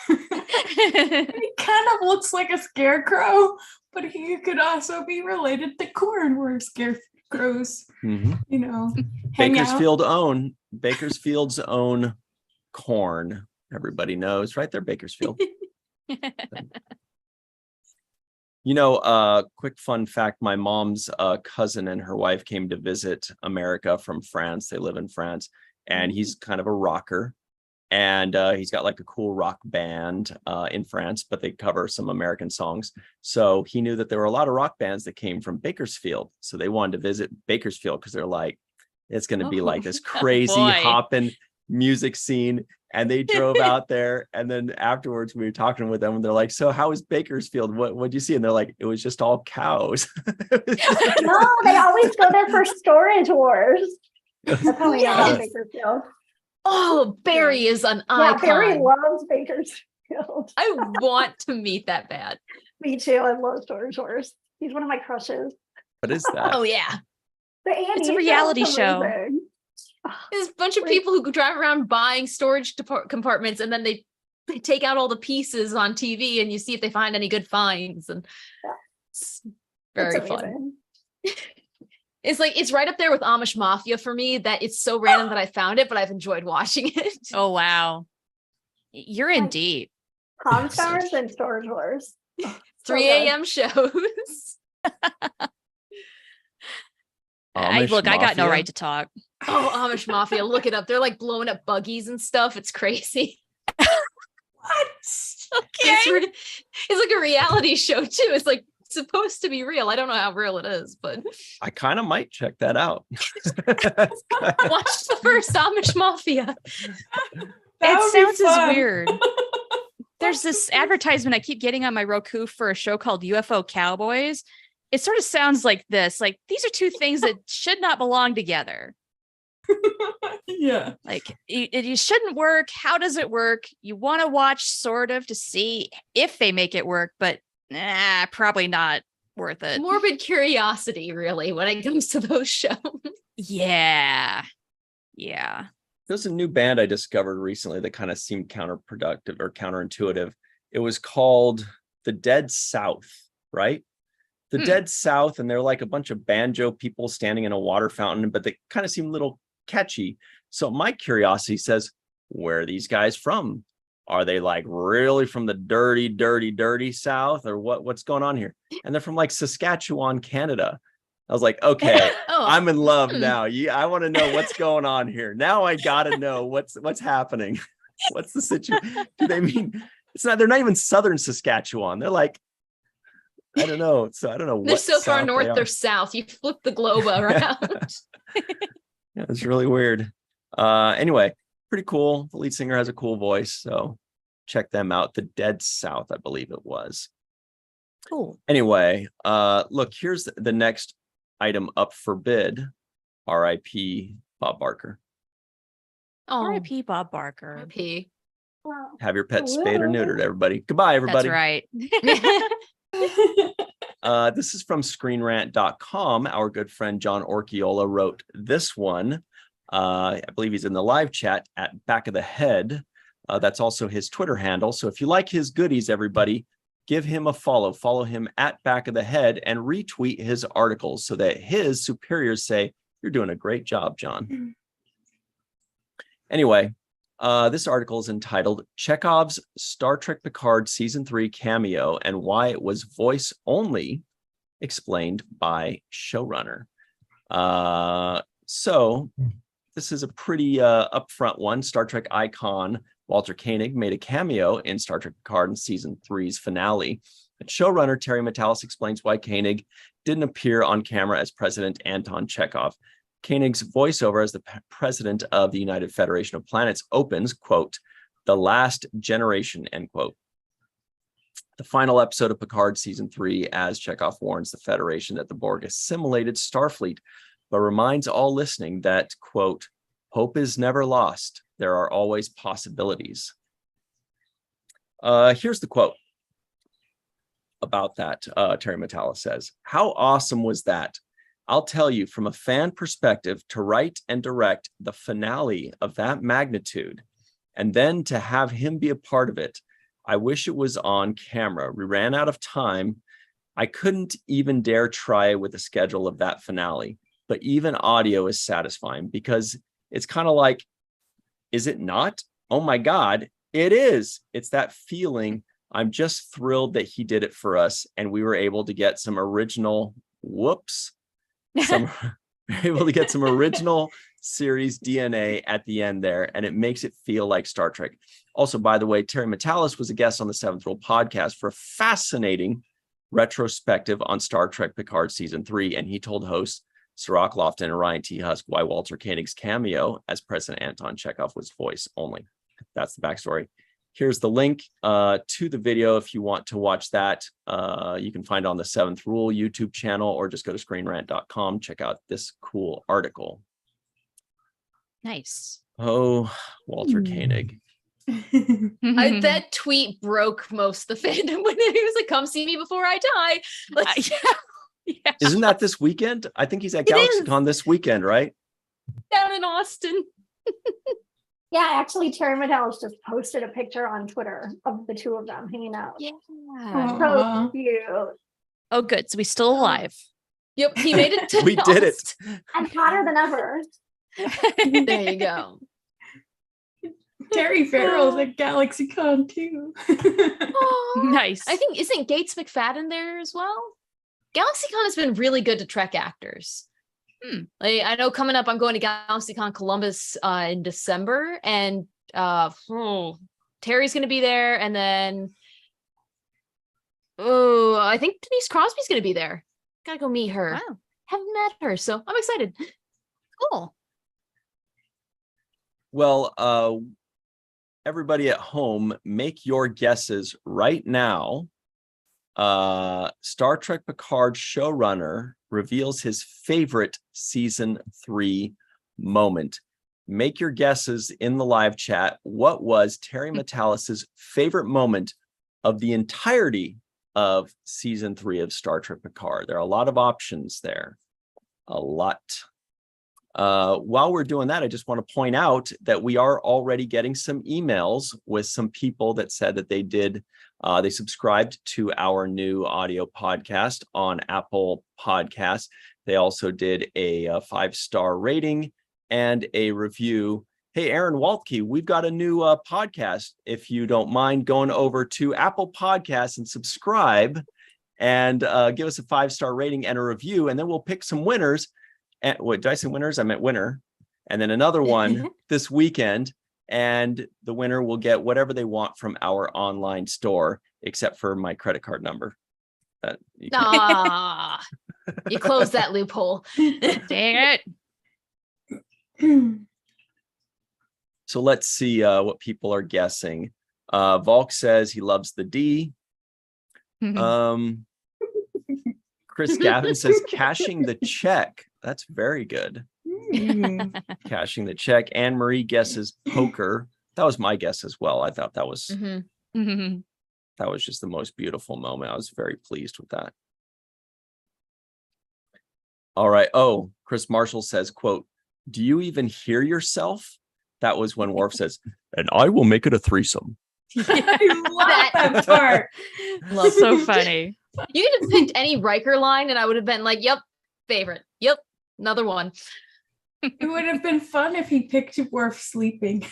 He kind of looks like a scarecrow, but he could also be related to corn, where scarecrows, Mhm. hang out. Bakersfield's own corn. Everybody knows, right there, Bakersfield. Quick fun fact, my mom's cousin and her wife came to visit America from France. They live in France, and he's kind of a rocker. And he's got like a cool rock band in France, but they cover some American songs. So he knew that there were a lot of rock bands that came from Bakersfield. So they wanted to visit Bakersfield because they're like, it's going to be like this crazy boy. hopping music scene. And they drove out there, and then afterwards we were talking with them, and they're like, "So how was Bakersfield? What'd you see?" And they're like, "It was just all cows." No, they always go there for storage wars. That's how we know Yes. Bakersfield. Oh, Barry is an Yeah, Barry icon. loves Bakersfield. I want to meet that bad. Me too. I love storage wars. He's one of my crushes. What is that? Oh yeah. The Annie It's a show reality is show. amazing. There's a bunch of Wait. people who drive around buying storage compartments, and then they take out all the pieces on TV, and you see if they find any good finds. And Yeah. it's It's very fun. amazing. It's right up there with Amish Mafia for me. That it's so random that I found it, but I've enjoyed watching it. Oh, wow. You're in Like- deep. Pawn Stars and storage wars. 3 good. a.m. shows. Amish Look, I got no Mafia? right to talk. Oh, Amish Mafia, look it up. They're like blowing up buggies and stuff. It's crazy. What? It's like a reality show too. It's like supposed to be real. I don't know how real it is, but I kind of might check that out. watch the first Amish Mafia. That It would be sounds as fun. weird. There's this advertisement I keep getting on my Roku for a show called UFO Cowboys. It sort of sounds like this. Like, these are two things that should not belong together. Yeah. Like, you shouldn't work. How does it work? You want to watch sort of to see if they make it work, but probably not worth it. Morbid curiosity, really, when it comes to those shows. Yeah. There's a new band I discovered recently that kind of seemed counterproductive or counterintuitive. It was called The Dead South, right? The Dead South, and they're like a bunch of banjo people standing in a water fountain, but they kind of seem a little catchy. So my curiosity says, where are these guys from? Are they like really from the dirty South, or what's going on here? And they're from like Saskatchewan, Canada. I was like, okay, I'm in love now. Yeah, I want to know what's going on here. Now I gotta know what's happening. What's the situation? Do they mean they're not even southern Saskatchewan. They're like, I don't know. So I don't know. They're so far north or south. You flip the globe around. Yeah, it's really weird. Anyway, pretty cool. The lead singer has a cool voice, so check them out. The Dead South, I believe it was. Cool. Anyway, look, here's the next item up for bid. R.I.P. Bob Barker. Oh, R.I.P. Bob Barker. R.I.P. Wow. Have your pet spayed or neutered, everybody. Goodbye, everybody. That's right. This is from screenrant.com. Our good friend John Orchiola wrote this one. I believe he's in the live chat at Back of the Head. That's also his Twitter handle. So if you like his goodies, everybody, give him a follow. Follow him at Back of the Head and retweet his articles so that his superiors say, you're doing a great job, John. Anyway, this article is entitled Chekhov's Star Trek Picard Season 3 Cameo and Why It Was Voice Only, explained by showrunner. So this is a pretty upfront one. Star Trek icon Walter Koenig made a cameo in Star Trek Picard in Season 3's finale. But showrunner Terry Matalas explains why Koenig didn't appear on camera as President Anton Chekhov. Koenig's voiceover as the president of the United Federation of Planets opens, quote, "The last generation," end quote. The final episode of Picard Season 3, as Chekhov warns the Federation that the Borg assimilated Starfleet, but reminds all listening that, quote, "Hope is never lost. There are always possibilities." Here's the quote about that. Terry Matalas says, "How awesome was that? I'll tell you, from a fan perspective, to write and direct the finale of that magnitude, and then to have him be a part of it, I wish it was on camera. We ran out of time. I couldn't even dare try with the schedule of that finale, but even audio is satisfying because it's kind of like, is it not? Oh my God, it is. It's that feeling. I'm just thrilled that he did it for us, and we were able to get some original, some original series DNA at the end there, and it makes it feel like Star Trek." Also, by the way, Terry Matalas was a guest on the Seventh Rule podcast for a fascinating retrospective on Star Trek Picard Season 3, and he told hosts Sirach Lofton and Ryan T. Husk why Walter Koenig's cameo as President Anton Chekhov was voice only. That's the backstory. Here's the link to the video if you want to watch that. You can find it on the Seventh Rule YouTube channel, or just go to screenrant.com. Check out this cool article. Nice. Oh, Walter Koenig. That tweet broke most of the fandom when he was like, "Come see me before I die." Like, Yeah. Isn't that this weekend? I think he's at GalaxyCon this weekend, right? down in Austin. Yeah, actually, Terry Matalas just posted a picture on Twitter of the two of them hanging out. Yeah. So cute. Oh, good. So we still alive. Yep, he made it to We did it. And hotter than ever. There you go. Terry Farrell's at GalaxyCon too. Nice. I think, isn't Gates McFadden there as well? GalaxyCon has been really good to Trek actors. Like, I know coming up, I'm going to GalaxyCon Columbus in December, and Terry's going to be there, and then I think Denise Crosby's going to be there. Gotta go meet her. Wow. Haven't met her, so I'm excited. Cool. Well, everybody at home, make your guesses right now. Star Trek Picard showrunner reveals his favorite season 3 moment. Make your guesses in the live chat. What was Terry Metalis' favorite moment of the entirety of season 3 of Star Trek Picard? There are a lot of options there. A lot. While we're doing that, I just want to point out that we are already getting some emails with some people that said that they subscribed to our new audio podcast on Apple Podcasts. They also did a 5-star rating and a review. Hey, Aaron Waltke, we've got a new podcast. If you don't mind going over to Apple Podcasts and subscribe and give us a 5-star rating and a review, and then we'll pick some winners. And what did I say winners? I meant winner. And then another one this weekend. And the winner will get whatever they want from our online store, except for my credit card number. You closed that loophole. Dang it. So let's see what people are guessing. Volk says he loves the D. Chris Gavin says cashing the check. That's very good. Cashing the check. Anne Marie guesses poker. That was my guess as well. I thought that was that was just the most beautiful moment. I was very pleased with that. All right. Oh, Chris Marshall says, quote, "Do you even hear yourself?" That was when Worf says, "And I will make it a threesome." I love that part. So funny. You could have picked any Riker line and I would have been like, yep, favorite. Yep, another one. It would have been fun if he picked Worf sleeping.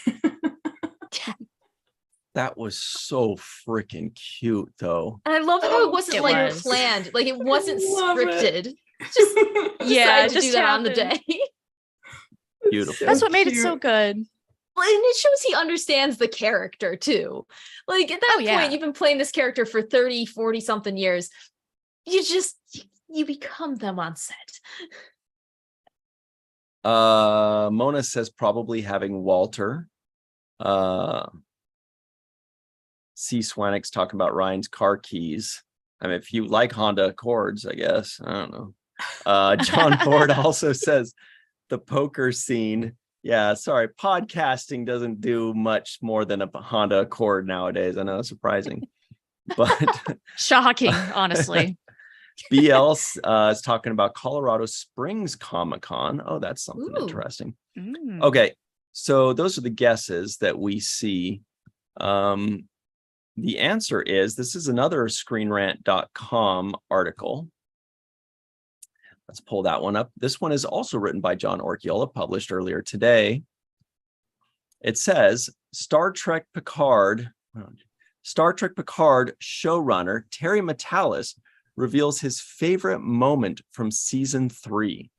That was so freaking cute, though. And I love how it wasn't planned. Like it wasn't scripted. Just decided to do that on the day. Beautiful. That's what made it so good. Well, and it shows he understands the character too. Like at that point, you've been playing this character for 30, 40 something years. You become them on set. Mona says probably having Walter. C. Swanwick's talking about Ryan's car keys. I mean, if you like Honda Accords, I guess. I don't know. John Ford also says the poker scene. Yeah, sorry. Podcasting doesn't do much more than a Honda Accord nowadays. I know it's surprising, but shocking, honestly. BL is talking about Colorado Springs Comic-Con. Oh, that's something interesting. Okay, so those are the guesses that we see. The answer is, this is another ScreenRant.com article. Let's pull that one up. This one is also written by John Orchiola, published earlier today. It says, Star Trek Picard showrunner Terry Metalis reveals his favorite moment from season 3.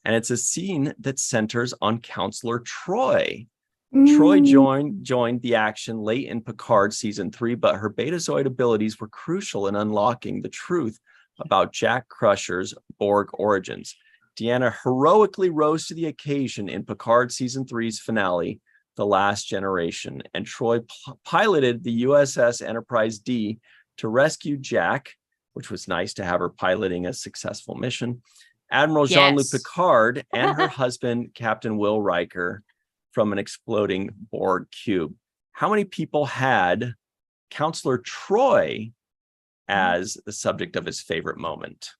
And it's a scene that centers on Counselor Troi. Troi joined the action late in Picard season 3, but her Betazoid abilities were crucial in unlocking the truth about Jack Crusher's Borg origins. Deanna heroically rose to the occasion in Picard season 3's finale, The Last Generation, and Troi piloted the USS Enterprise D to rescue Jack, which was nice to have her piloting a successful mission, Admiral Jean-Luc Picard, and her husband, Captain Will Riker, from an exploding Borg cube. How many people had Counselor Troi as the subject of his favorite moment?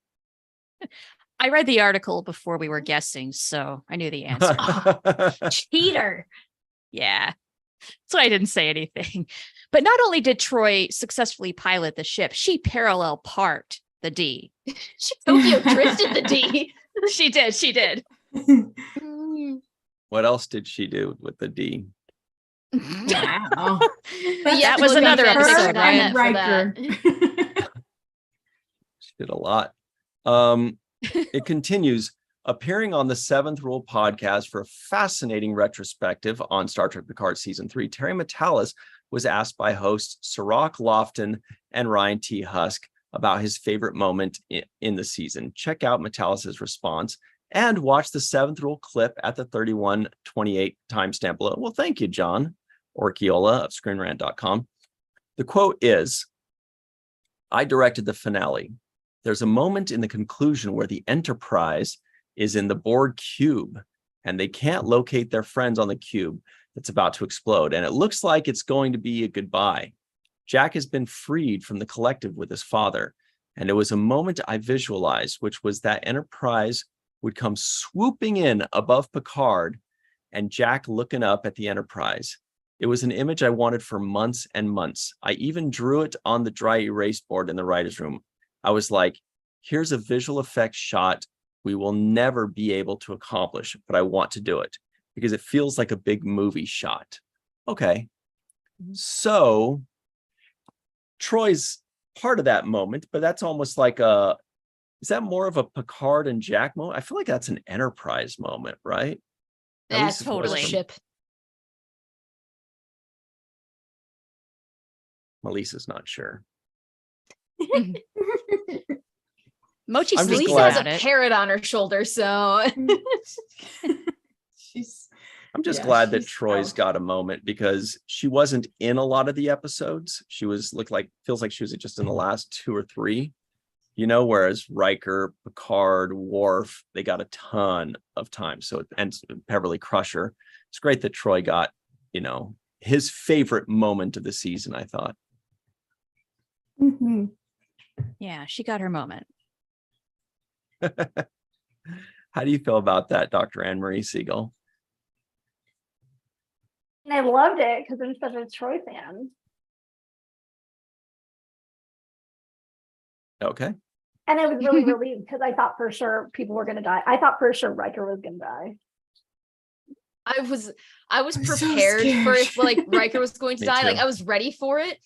I read the article before we were guessing, so I knew the answer. Cheater. Yeah. So I didn't say anything. But not only did Troi successfully pilot the ship, she parallel parked the D. She Tokyo drifted the D. She did. What else did she do with the D? Wow. That was another episode, Ryan. Riker. She did a lot. It continues. Appearing on the 7th Rule podcast for a fascinating retrospective on Star Trek Picard Season 3, Terry Metalis was asked by hosts Sirach Lofton and Ryan T. Husk about his favorite moment in the season. Check out Metalis' response and watch the 7th Rule clip at the 31:28 timestamp below. Well, thank you, John. Orchiola of ScreenRant.com. The quote is, I directed the finale. There's a moment in the conclusion where the Enterprise is in the Borg cube and they can't locate their friends on the cube that's about to explode. And it looks like it's going to be a goodbye. Jack has been freed from the collective with his father. And it was a moment I visualized, which was that Enterprise would come swooping in above Picard and Jack looking up at the Enterprise. It was an image I wanted for months and months. I even drew it on the dry erase board in the writer's room. I was like, here's a visual effects shot we will never be able to accomplish, but I want to do it because it feels like a big movie shot. Okay. So Troy's part of that moment, but that's almost like is that more of a Picard and Jack moment? I feel like that's an Enterprise moment, right? At Yeah, least it was totally. from- Ship. Melissa's not sure. Mochi I'm just thinks Lisa glad- has about a it. parrot on her shoulder, so She's I'm just Yeah, glad that she's Troy's out. got a moment because she wasn't in a lot of the episodes. She feels like she was just in the last 2 or 3, whereas Riker, Picard, Worf, they got a ton of time. So, and Beverly Crusher. It's great that Troy got, his favorite moment of the season, I thought. Mhm. Yeah, she got her moment. How do you feel about that, Dr. Anne Marie Siegel? And I loved it because I'm such a Troy fan. Okay. And I was really relieved because I thought for sure people were going to die. I thought for sure Riker was going to die. I was I'm so prepared for if scared. Riker was going to Me die. too. Like I was ready for it.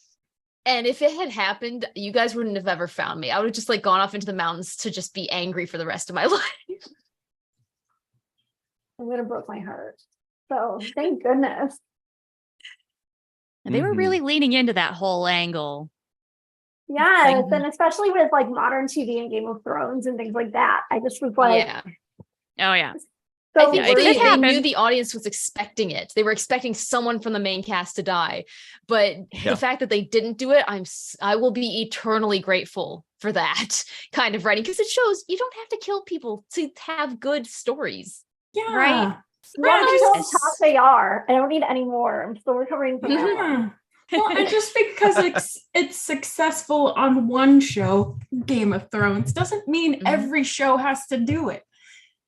And if it had happened, you guys wouldn't have ever found me. I would have just gone off into the mountains to just be angry for the rest of my life. It would have broke my heart. So thank goodness. And they were Mhm. really leaning into that whole angle. Yes, Like- and especially with modern TV and Game of Thrones and things like that. I just was like, Yeah. Oh yeah. I so think it could they happen. knew the audience was expecting it. They were expecting someone from the main cast to die. But Yeah. the fact that they didn't do it, I will be eternally grateful for that kind of writing because it shows you don't have to kill people to have good stories. Yeah. Right. Well, until how Yes. tough they are. I don't need any more. I'm still recovering from that one. Yeah. Well, and just because it's successful on one show, Game of Thrones, doesn't mean Mhm. every show has to do it.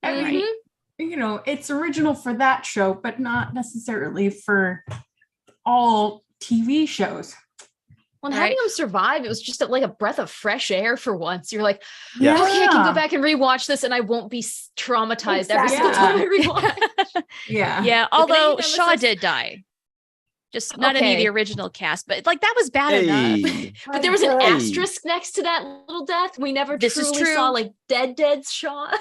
Every, Mhm. it's original for that show, but not necessarily for all TV shows. Well, and Right. having them survive, it was just like a breath of fresh air for once. You're like, Yeah. okay, I can go back and rewatch this and I won't be traumatized every single time I rewatch. Yeah. Yeah, But then although even Shaw Nemesis- did die. Just not any of the Okay. original cast, but that was bad enough. Hey. But there was an Hey. asterisk next to that little death. We never This is truly true. saw dead Shaw.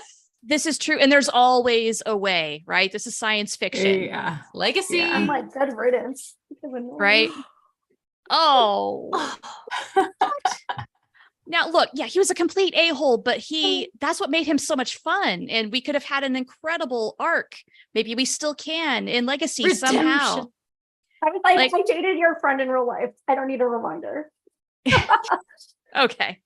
This is true. And there's always a way, right? This is science fiction. Yeah. Legacy. Yeah. I'm like, good riddance. Right? Oh. Now look, yeah, he was a complete a-hole, but that's what made him so much fun. And we could have had an incredible arc. Maybe we still can in Legacy somehow. Redemption. I was like, Like- I dated your friend in real life. I don't need a reminder. Okay.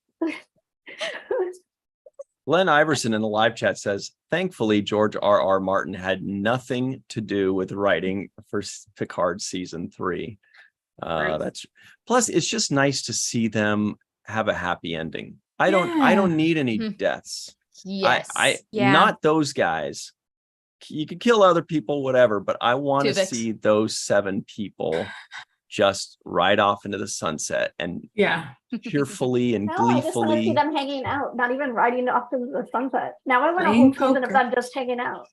Glenn Iverson in the live chat says, thankfully, George R.R. Martin had nothing to do with writing for Picard season 3. Right. That's plus it's just nice to see them have a happy ending. I Yeah. don't need any Mhm. deaths. Yes. Yeah. Not those guys. You can kill other people, whatever, but I want to Tuvix. see those 7 people just ride off into the sunset and Yeah. cheerfully and No, I just want to see gleefully. them hanging out, not even riding off into the sunset. Now I want a Playing whole season of poker. them just hanging out.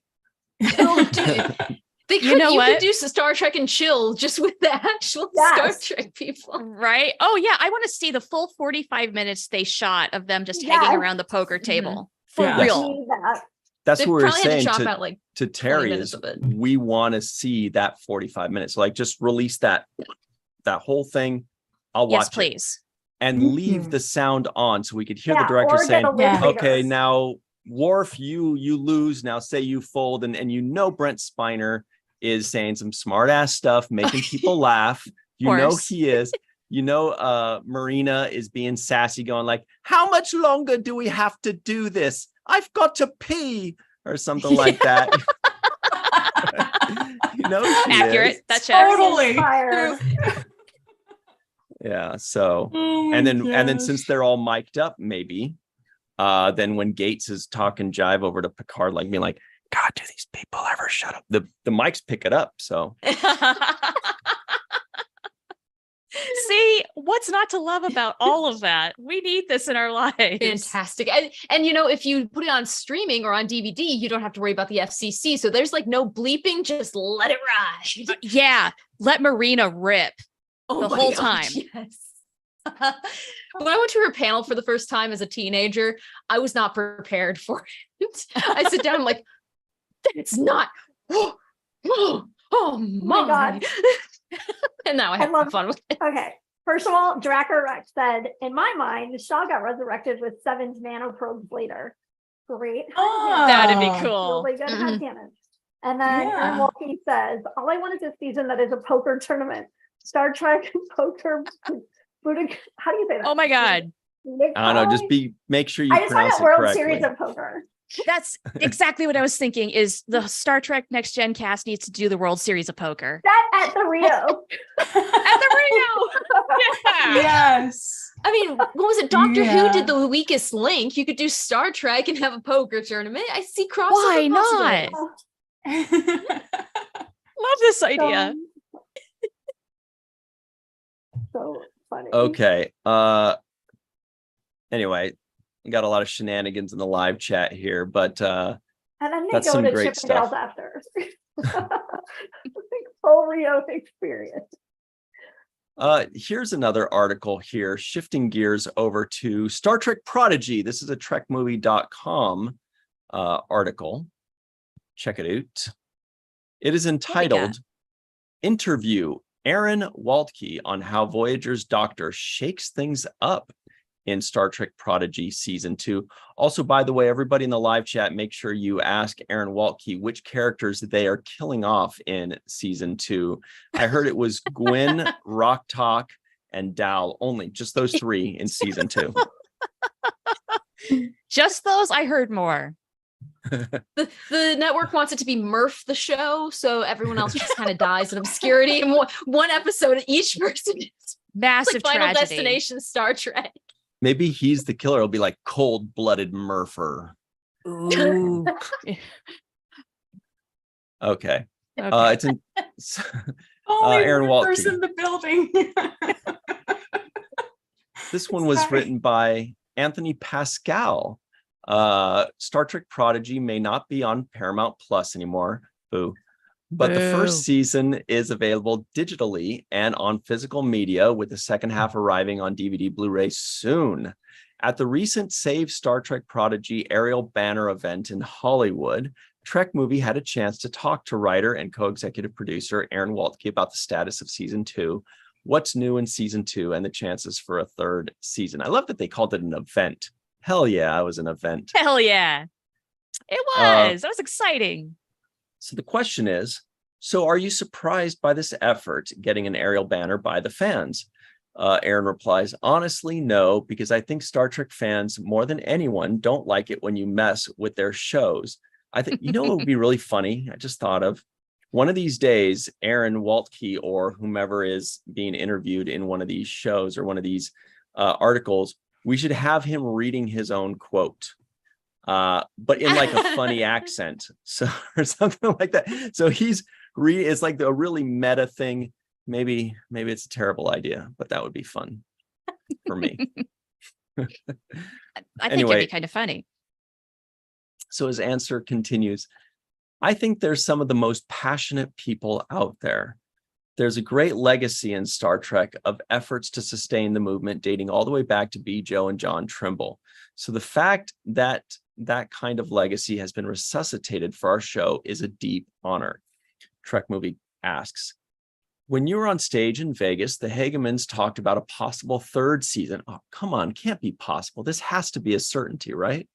Oh, dude. They You could, know you what? could do Star Trek and chill just with the actual Yes. Star Trek people. Right? Oh yeah, I want to see the full 45 minutes they shot of them just Yes. hanging around the poker table. For Yeah. I real. need that. That's They what we were probably had to saying chop to, out to 20 Terry minutes is of it. we want to see that 45 minutes. Like just release that whole thing. I'll Yes, watch it please. and Mhm. leave the sound on so we could hear the Yeah, director or get saying, a lip Yeah. reader. okay, now Worf, you lose. Now say you fold, and Brent Spiner is saying some smart ass stuff, making people laugh. You know he is. You know, Marina is being sassy, going like, "How much longer do we have to do this? I've got to pee," or something like that. You know, accurate. Is. That checks. Totally. Yeah. So, Oh and then since they're all mic'd up, maybe, then when Gates is talking jive over to Picard, like being like, "God, do these people ever shut up?" The mics pick it up. So. See, what's not to love about all of that? We need this in our lives. Fantastic. And you know, if you put it on streaming or on DVD, you don't have to worry about the FCC. So there's like no bleeping, just let it ride. Yeah. Let Marina rip the whole time. Yes. When I went to her panel for the first time as a teenager, I was not prepared for it. I sit down, I'm like, that's not. Oh my God. And now I have fun with it. Okay. First of all, Dracker Rex said, in my mind, Shaw got resurrected with 7 nanoprobes later. Great. Oh, that'd be cool. Really good headcanon. And then Aaron Walkie says, all I want is a season that is a poker tournament. Star Trek poker. How do you say that? Oh my God. I don't know. Just make sure you I just want pronounce a it World correctly. Series of poker. That's exactly what I was thinking, is the Star Trek Next Gen cast needs to do the World Series of Poker. That at the Rio. At the Rio. Yeah. Yes. I mean, what was it? Doctor Who did the weakest link. You could do Star Trek and have a poker tournament. I see crossover. Why not? Love this idea. So funny. Okay. Anyway, we got a lot of shenanigans in the live chat here, but and then they that's go some to great Chippendales stuff. after. Full Rio experience. Here's another article here, shifting gears over to Star Trek Prodigy. This is a trekmovie.com article. Check it out. It is entitled Interview Aaron Waltke on How Voyager's Doctor Shakes Things Up in Star Trek Prodigy Season 2. Also, by the way, everybody in the live chat, make sure you ask Aaron Waltke which characters they are killing off in Season 2. I heard it was Gwyn, Rock Talk, and Dal only. Just those 3 in Season 2. Just those? I heard more. The network wants it to be Murph the show, so everyone else just kind of dies in obscurity. And one episode of each person is massive like Final tragedy. Destination Star Trek. Maybe he's the killer. It'll be like Cold-Blooded Murpher. Ooh. Okay. Okay. It's Only Aaron one Waltke. person in the building. This one was written by Anthony Pascal. Star Trek Prodigy may not be on Paramount Plus anymore. Boo. But the first season is available digitally and on physical media, with the second half arriving on DVD Blu-ray soon. At the recent Save Star Trek Prodigy aerial banner event in Hollywood, Trek Movie had a chance to talk to writer and co-executive producer Aaron Waltke about the status of Season 2, what's new in Season 2, and the chances for a third season. I love that they called it an event. Hell yeah, it was an event. Hell yeah. It was. That was exciting. So the question is, so are you surprised by this effort getting an aerial banner by the fans? Aaron replies, honestly, no, because I think Star Trek fans, more than anyone, don't like it when you mess with their shows. I think, it would be really funny. I just thought of one of these days, Aaron Waltke or whomever is being interviewed in one of these shows or one of these articles, we should have him reading his own quote. But in like a funny accent, so or something like that. So he's it's like a really meta thing. Maybe it's a terrible idea, but that would be fun for me. I think Anyway. it'd be kind of funny. So his answer continues. I think there's some of the most passionate people out there. There's a great legacy in Star Trek of efforts to sustain the movement dating all the way back to B. Joe and John Trimble. So the fact that that kind of legacy has been resuscitated for our show is a deep honor. Trek Movie asks, when you were on stage in Vegas, the Hagemans talked about a possible third season. Oh, come on, can't be possible. This has to be a certainty, right?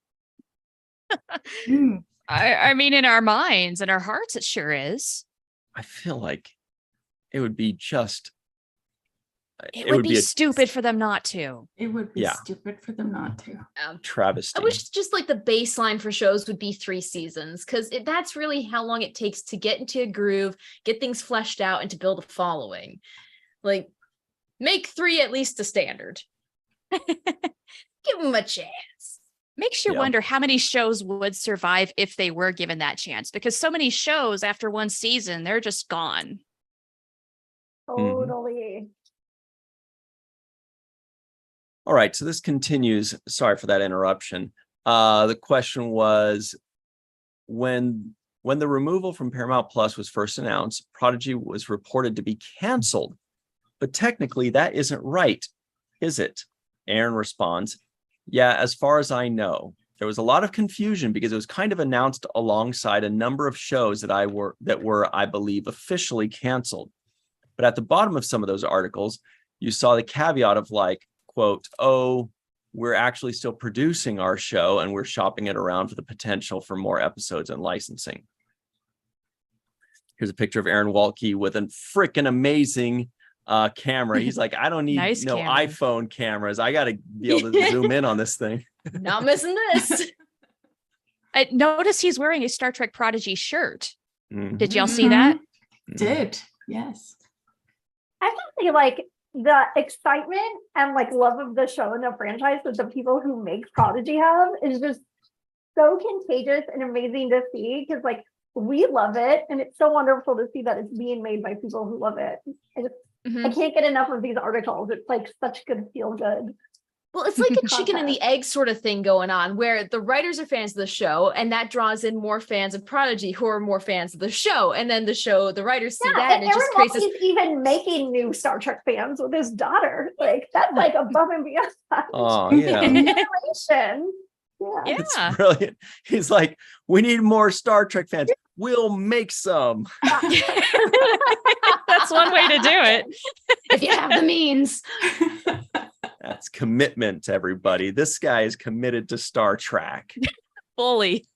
I mean, in our minds and our hearts, it sure is. I feel like it would be just. It would be a stupid for them not to. It would be Yeah. stupid for them not to. travesty. I wish just like the baseline for shows would be 3 seasons, because that's really how long it takes to get into a groove, get things fleshed out, and to build a following. Like, make 3 at least a standard. Give them a chance. Makes you Yeah. wonder how many shows would survive if they were given that chance, because so many shows after one season, they're just gone. Totally. All right, so this continues. Sorry for that interruption. The question was, when the removal from Paramount Plus was first announced, Prodigy was reported to be canceled, but technically that isn't right, is it? Aaron responds, yeah, as far as I know. There was a lot of confusion because it was kind of announced alongside a number of shows that were, I believe, officially canceled. But at the bottom of some of those articles, you saw the caveat of like, quote, oh, we're actually still producing our show and we're shopping it around for the potential for more episodes and licensing. Here's a picture of Aaron Waltke with a freaking amazing camera. He's like, I don't need Nice no camera. iPhone cameras. I got to be able to zoom in on this thing. Not missing this. I noticed he's wearing a Star Trek Prodigy shirt. Mhm. Did y'all see that? Did, yes. I think like the excitement and like love of the show and the franchise that the people who make Prodigy have is just so contagious and amazing to see, because like we love it and it's so wonderful to see that it's being made by people who love it. I can't get enough of these articles. It's like such good feel good. Well, it's like a chicken and the egg sort of thing going on, where the writers are fans of the show, and that draws in more fans of Prodigy who are more fans of the show. And then the writers see that, and it just creates this. He's even making new Star Trek fans with his daughter. Like that's like above and beyond. Oh, yeah. Generation. Yeah. It's brilliant. He's like, we need more Star Trek fans. We'll make some. That's one way to do it. If you have the means. That's commitment, everybody. This guy is committed to Star Trek. Fully.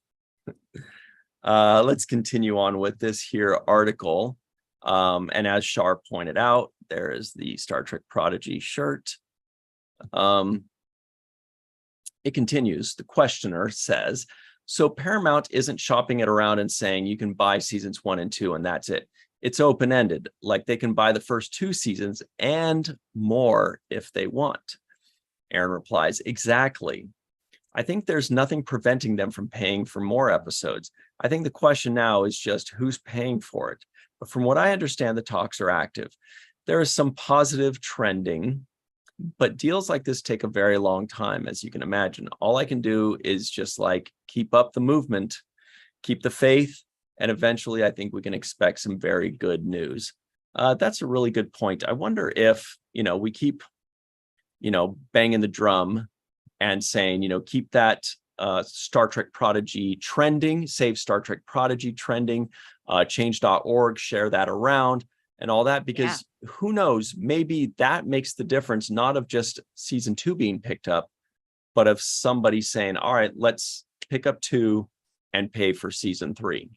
Let's continue on with this here article. And as Shar pointed out, there is the Star Trek Prodigy shirt. It continues. The questioner says, so Paramount isn't shopping it around and saying you can buy seasons 1 and 2 and that's it. It's open-ended, like they can buy the first 2 seasons and more if they want. Aaron replies, exactly. I think there's nothing preventing them from paying for more episodes. I think the question now is just who's paying for it. But from what I understand, the talks are active. There is some positive trending, but deals like this take a very long time, as you can imagine. All I can do is just like keep up the movement, keep the faith, and eventually I think we can expect some very good news. That's a really good point. I wonder if, we keep, banging the drum and saying, keep that Star Trek Prodigy trending, save Star Trek Prodigy trending, change.org, share that around and all that, because who knows, maybe that makes the difference, not of just season 2 being picked up, but of somebody saying, all right, let's pick up 2 and pay for season 3.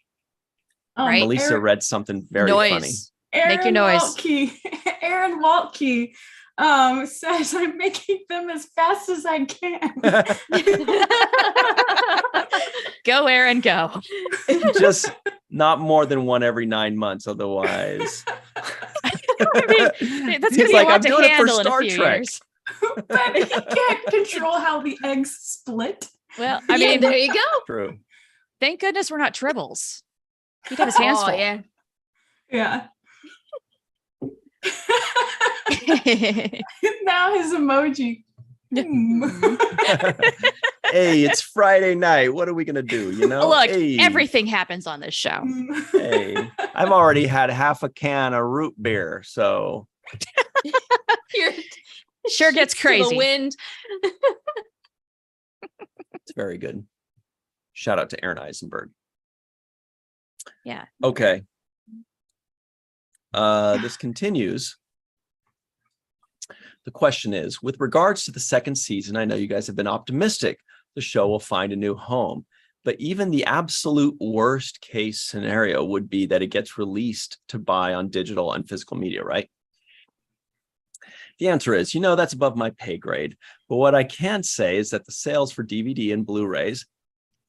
Right. Melissa read something very funny. Make your noise. Aaron Waltke says, I'm making them as fast as I can. Go, Aaron, go. Just not more than one every 9 months, otherwise. I mean, that's going to He's be like, a lot I'm to doing it for handle in a Star few Trek. years. But he can't control how the eggs split. Well, I mean, there you go. True. thank goodness we're not tribbles. He'd have his hands full. Yeah. Yeah. Now his emoji. Hey, it's Friday night. What are we gonna do? Look, Hey. everything happens on this show. Hey, I've already had half a can of root beer, so Sure gets To the crazy. wind. it's very good. Shout out to Aaron Eisenberg. Yeah. Okay. This continues. The question is, with regards to the second season, I know you guys have been optimistic the show will find a new home. But even the absolute worst case scenario would be that it gets released to buy on digital and physical media, right? The answer is, that's above my pay grade. But what I can say is that the sales for DVD and Blu-rays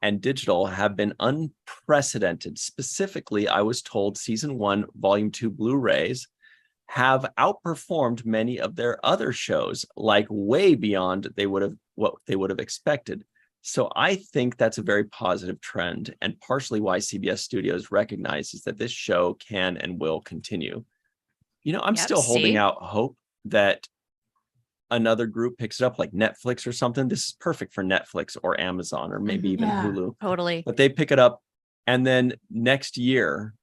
and digital have been unprecedented. Specifically, I was told season 1, volume 2 Blu-rays have outperformed many of their other shows, like way beyond what they would have expected. So I think that's a very positive trend, and partially why CBS Studios recognizes that this show can and will continue. I'm still holding out hope that another group picks it up, like Netflix or something. This is perfect for Netflix or Amazon or maybe even Hulu. Totally. But they pick it up, and then next year,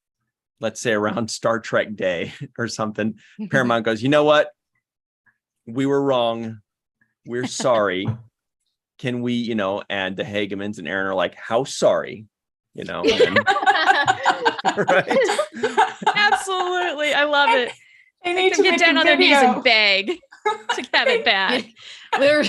let's say around Star Trek Day or something, Paramount goes, you know what? We were wrong. We're sorry. Can we, and the Hagemans and Aaron are like, how sorry? And, right? Absolutely. I love it. They need to get down on their knees and beg to have it back. I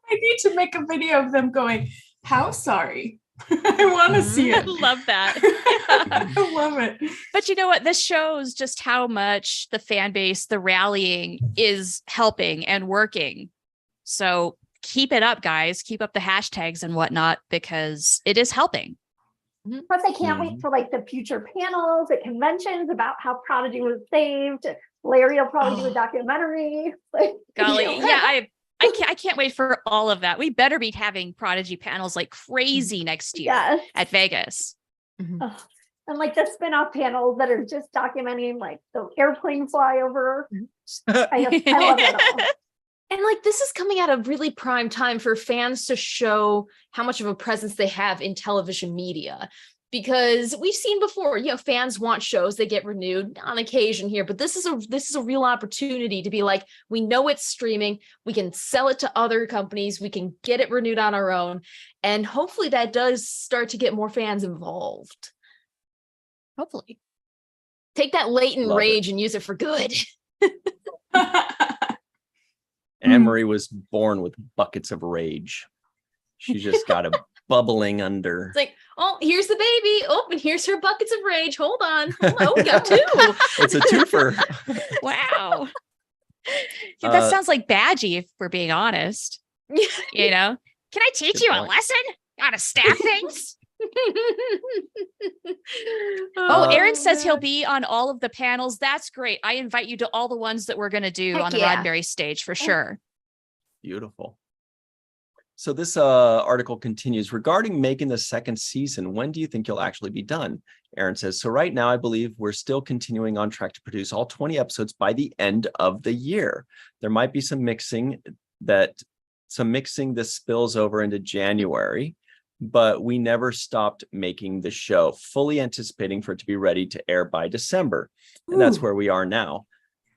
need to make a video of them going, how sorry? I want to see it. I love that. I love it. But you know what? This shows just how much the fan base, the rallying is helping and working. So keep it up, guys. Keep up the hashtags and whatnot, because it is helping. Plus, I can't wait for the future panels at conventions about how Prodigy was saved. Larry will probably do a documentary. Golly, yeah, I can't wait for all of that. We better be having Prodigy panels like crazy next year at Vegas. And the spin-off panels that are just documenting the airplane flyover. I love it all. And this is coming at a really prime time for fans to show how much of a presence they have in television media, because we've seen before, fans want shows, they get renewed on occasion here, but this is a real opportunity to be we know it's streaming, we can sell it to other companies, we can get it renewed on our own, and hopefully that does start to get more fans involved. Hopefully. Take that latent rage and use it for good. Anne-Marie was born with buckets of rage. She just got a bubbling under. It's oh, here's the baby. Oh, and here's her buckets of rage. Hold on. Oh, we got 2. It's a twofer. Wow. That sounds like Badgie, if we're being honest. Can I teach you a lesson how to staff things? Aaron says he'll be on all of the panels. That's great. I invite you to all the ones that we're going to do on the Roddenberry stage for sure. Beautiful. So this article continues. Regarding making the second season, when do you think you'll actually be done? Aaron says, so right now I believe we're still continuing on track to produce all 20 episodes by the end of the year. There might be some mixing that spills over into January, but we never stopped making the show, fully anticipating for it to be ready to air by December. And that's where we are now.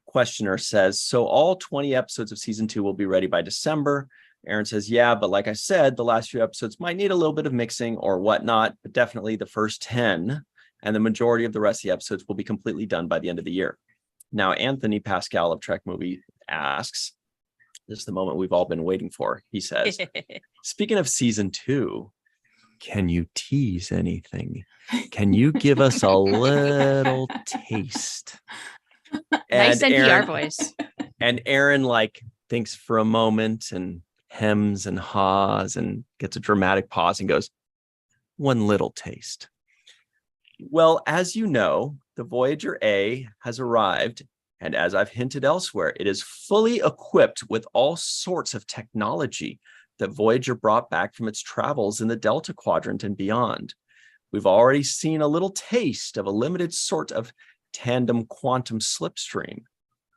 Questioner says, so all 20 episodes of season 2 will be ready by December. Aaron says, yeah, but like I said, the last few episodes might need a little bit of mixing or whatnot, but definitely the first 10 and the majority of the rest of the episodes will be completely done by the end of the year. Now, Anthony Pascal of Trek Movie asks, this is the moment we've all been waiting for. He says, speaking of season 2, can you tease anything? Can you give us a little taste? Nice NPR voice. And Aaron thinks for a moment and hems and haws and gets a dramatic pause and goes, one little taste. Well, as you know, the Voyager A has arrived, and as I've hinted elsewhere, it is fully equipped with all sorts of technology that Voyager brought back from its travels in the Delta Quadrant and beyond. We've already seen a little taste of a limited sort of tandem quantum slipstream.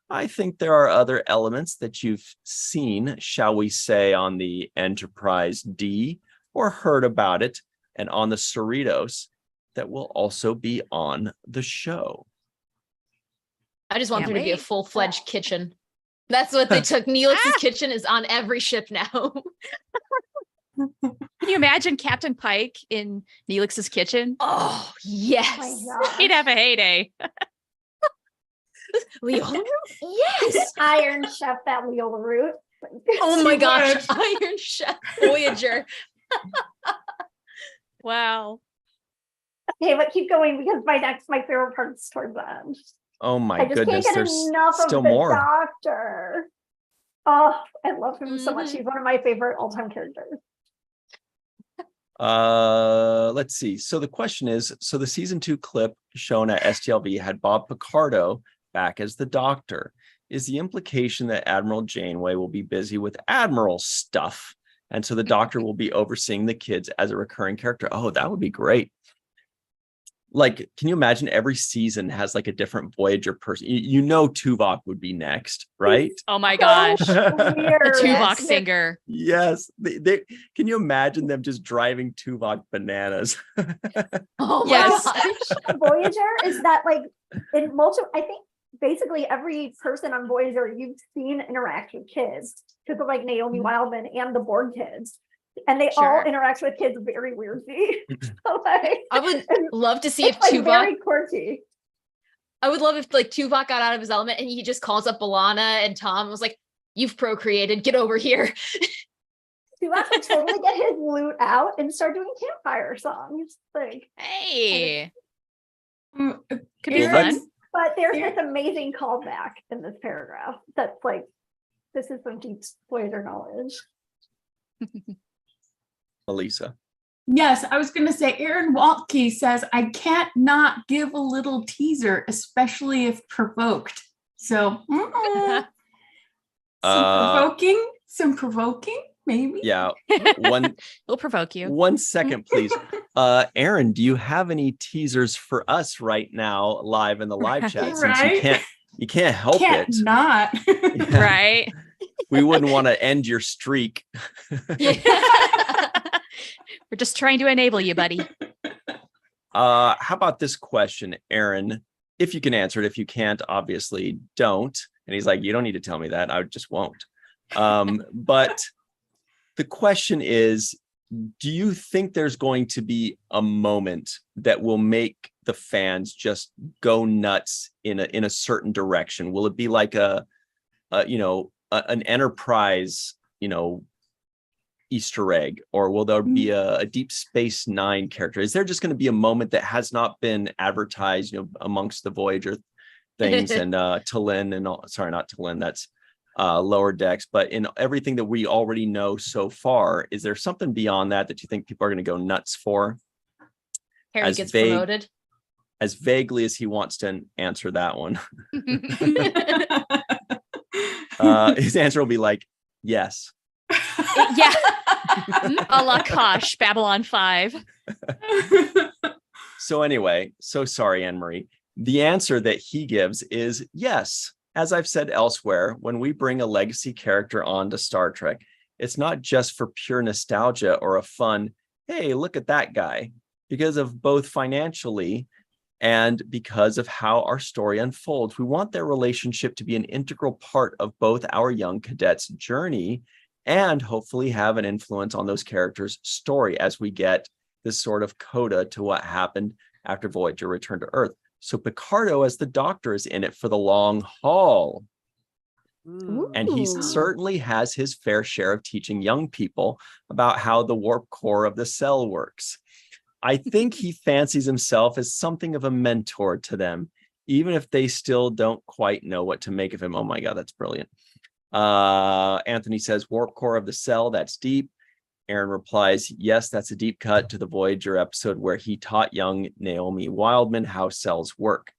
I think there are other elements that you've seen, shall we say, on the Enterprise D or heard about it, and on the Cerritos that will also be on the show. I just want there to be a full-fledged kitchen. That's what they took. Neelix's kitchen is on every ship now. Can you imagine Captain Pike in Neelix's kitchen? Oh, yes. Oh he'd have a heyday. Leola Root? Yes. Iron Chef, that Leola Root. Oh my gosh. Iron Chef Voyager. Wow. Okay, but keep going because my favorite part is towards the end. Oh my I just goodness, can't get there's enough still of the more. doctor. Oh, I love him so much. Mhm. He's one of my favorite all-time characters. Let's see. So the question is, so the season 2 clip shown at STLV had Bob Picardo back as the doctor. Is the implication that Admiral Janeway will be busy with Admiral stuff, and so the doctor will be overseeing the kids as a recurring character? Oh, that would be great. Like, can you imagine every season has like a different Voyager person? You know Tuvok would be next, right? Oh my gosh. So The weird. Tuvok singer. Yes. They can you imagine them just driving Tuvok bananas? Oh my Yes. gosh. Voyager is that like in multiple, I think basically every person on Voyager you've seen interact with kids, because of like Naomi Wildman and the Borg kids. And they all Sure. interact with kids very weirdly. So, like, I would love to see if it's like Tuvok. very quirky. I would love if like Tuvok got out of his element and he just calls up B'Elanna and Tom was like, "You've procreated. Get over here." Tuvok could totally get his lute out and start doing campfire songs. Like, Hey. Mm, Could be Well, fun. let's- but there's this amazing callback in this paragraph that's like, this is some deep Voyager knowledge. Elisa. Yes, I was going to say Aaron Waltke says, I can't not give a little teaser, especially if provoked. So, some provoking, maybe. Yeah. One We'll provoke you. 1 second, please. Aaron, do you have any teasers for us right now live in the live chat? Since Right? you can't help Can't it. not. Yeah. Right. We wouldn't want to end your streak. We're just trying to enable you, buddy. How about this question, Aaron? If you can answer it, if you can't, obviously don't. And he's like, you don't need to tell me that. I just won't. But the question is, do you think there's going to be a moment that will make the fans just go nuts in a certain direction? Will it be like an Enterprise, Easter egg, or will there be a Deep Space Nine character? Is there just going to be a moment that has not been advertised, amongst the Voyager things and T'Lyn and all? Sorry, not T'Lyn. That's Lower Decks. But in everything that we already know so far, is there something beyond that you think people are going to go nuts for? Harry As gets vague- promoted. As vaguely as he wants to answer that one, his answer will be like, yes. Yeah. A la Kosh, Babylon 5. So anyway, so sorry, Anne-Marie. The answer that he gives is yes. As I've said elsewhere, when we bring a legacy character onto Star Trek, it's not just for pure nostalgia or a fun, hey, look at that guy, because of both financially and because of how our story unfolds. We want their relationship to be an integral part of both our young cadets' journey and hopefully have an influence on those characters' story as we get this sort of coda to what happened after Voyager returned to Earth. So Picardo as the Doctor is in it for the long haul. And he certainly has his fair share of teaching young people about how the warp core of the cell works. I think he fancies himself as something of a mentor to them, even if they still don't quite know what to make of him. Oh my God, that's brilliant. Anthony says, warp core of the cell, that's deep. Aaron replies, yes, that's a deep cut to the Voyager episode where he taught young Naomi Wildman how cells work.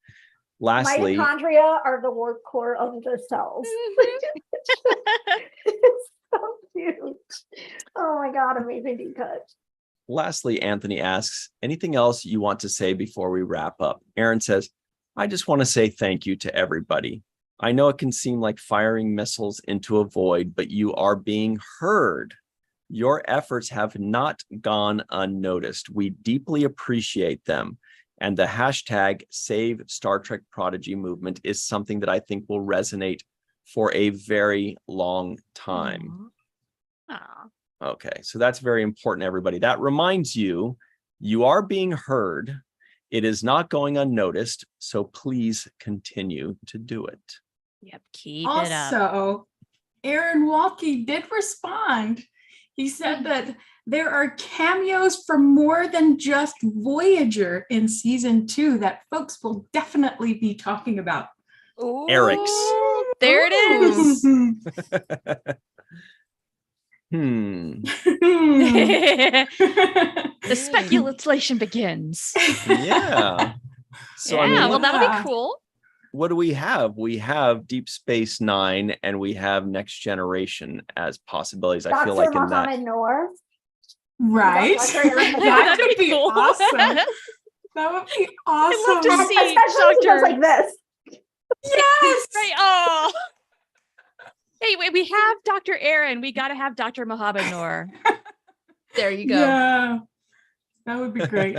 Lastly, Mitochondria are the warp core of the cells. It's so cute. Oh my God, amazing deep cut. Lastly, Anthony asks, anything else you want to say before we wrap up? Aaron says, I just want to say thank you to everybody. I know it can seem like firing missiles into a void, but you are being heard. Your efforts have not gone unnoticed. We deeply appreciate them. And the hashtag Save Star Trek Prodigy movement is something that I think will resonate for a very long time. Aw. Okay, so that's very important, everybody. That reminds you, you are being heard. It is not going unnoticed, so please continue to do it. Yep, keep it up. Also, Aaron Waltke did respond. He said that there are cameos from more than just Voyager in season 2 that folks will definitely be talking about. Eric's. There it is. The speculation begins. Yeah. So I mean, Well, that'll be cool. what do we have? We have Deep Space Nine and we have Next Generation as possibilities. I feel like in that. Mohammed Noor. Right? That could be cool. awesome. That would be awesome. I'd love to And see especially if he goes Dr. like this. Yes. Right. Oh. Hey, wait, we have Dr. Aaron. We got to have Dr. Mohammed Noor. There you go. Yeah. That would be great.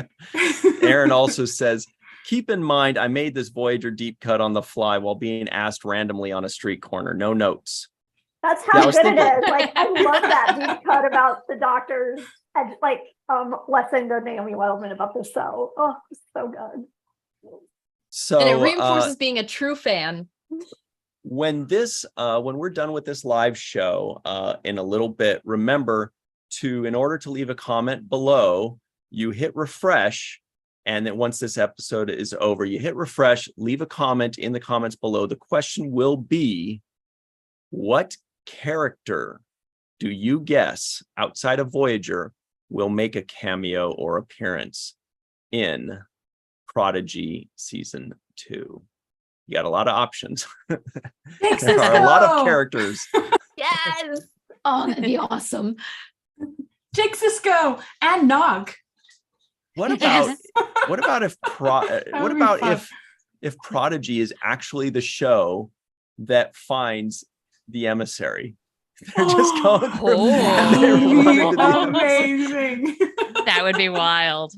Aaron also says, keep in mind, I made this Voyager deep cut on the fly while being asked randomly on a street corner. No notes. That's Yeah, how I was good thinking- it is. Like, I love that deep cut about the doctors and like lesson to Naomi Wildman about the show. Oh, it's so good. So And it reinforces being a true fan. when we're done with this live show in a little bit, remember in order to leave a comment below, you hit refresh. And then once this episode is over, you hit refresh, leave a comment in the comments below. The question will be, what character do you guess outside of Voyager will make a cameo or appearance in Prodigy season 2? You got a lot of options. There are a lot of characters. Yes. Oh, that'd be awesome. Jake Sisko and Nog. What about Yes. what about if would be fun. if Prodigy is actually the show that finds the emissary? They're just going for Oh. they're running to the That would emissary. be amazing. That would be wild.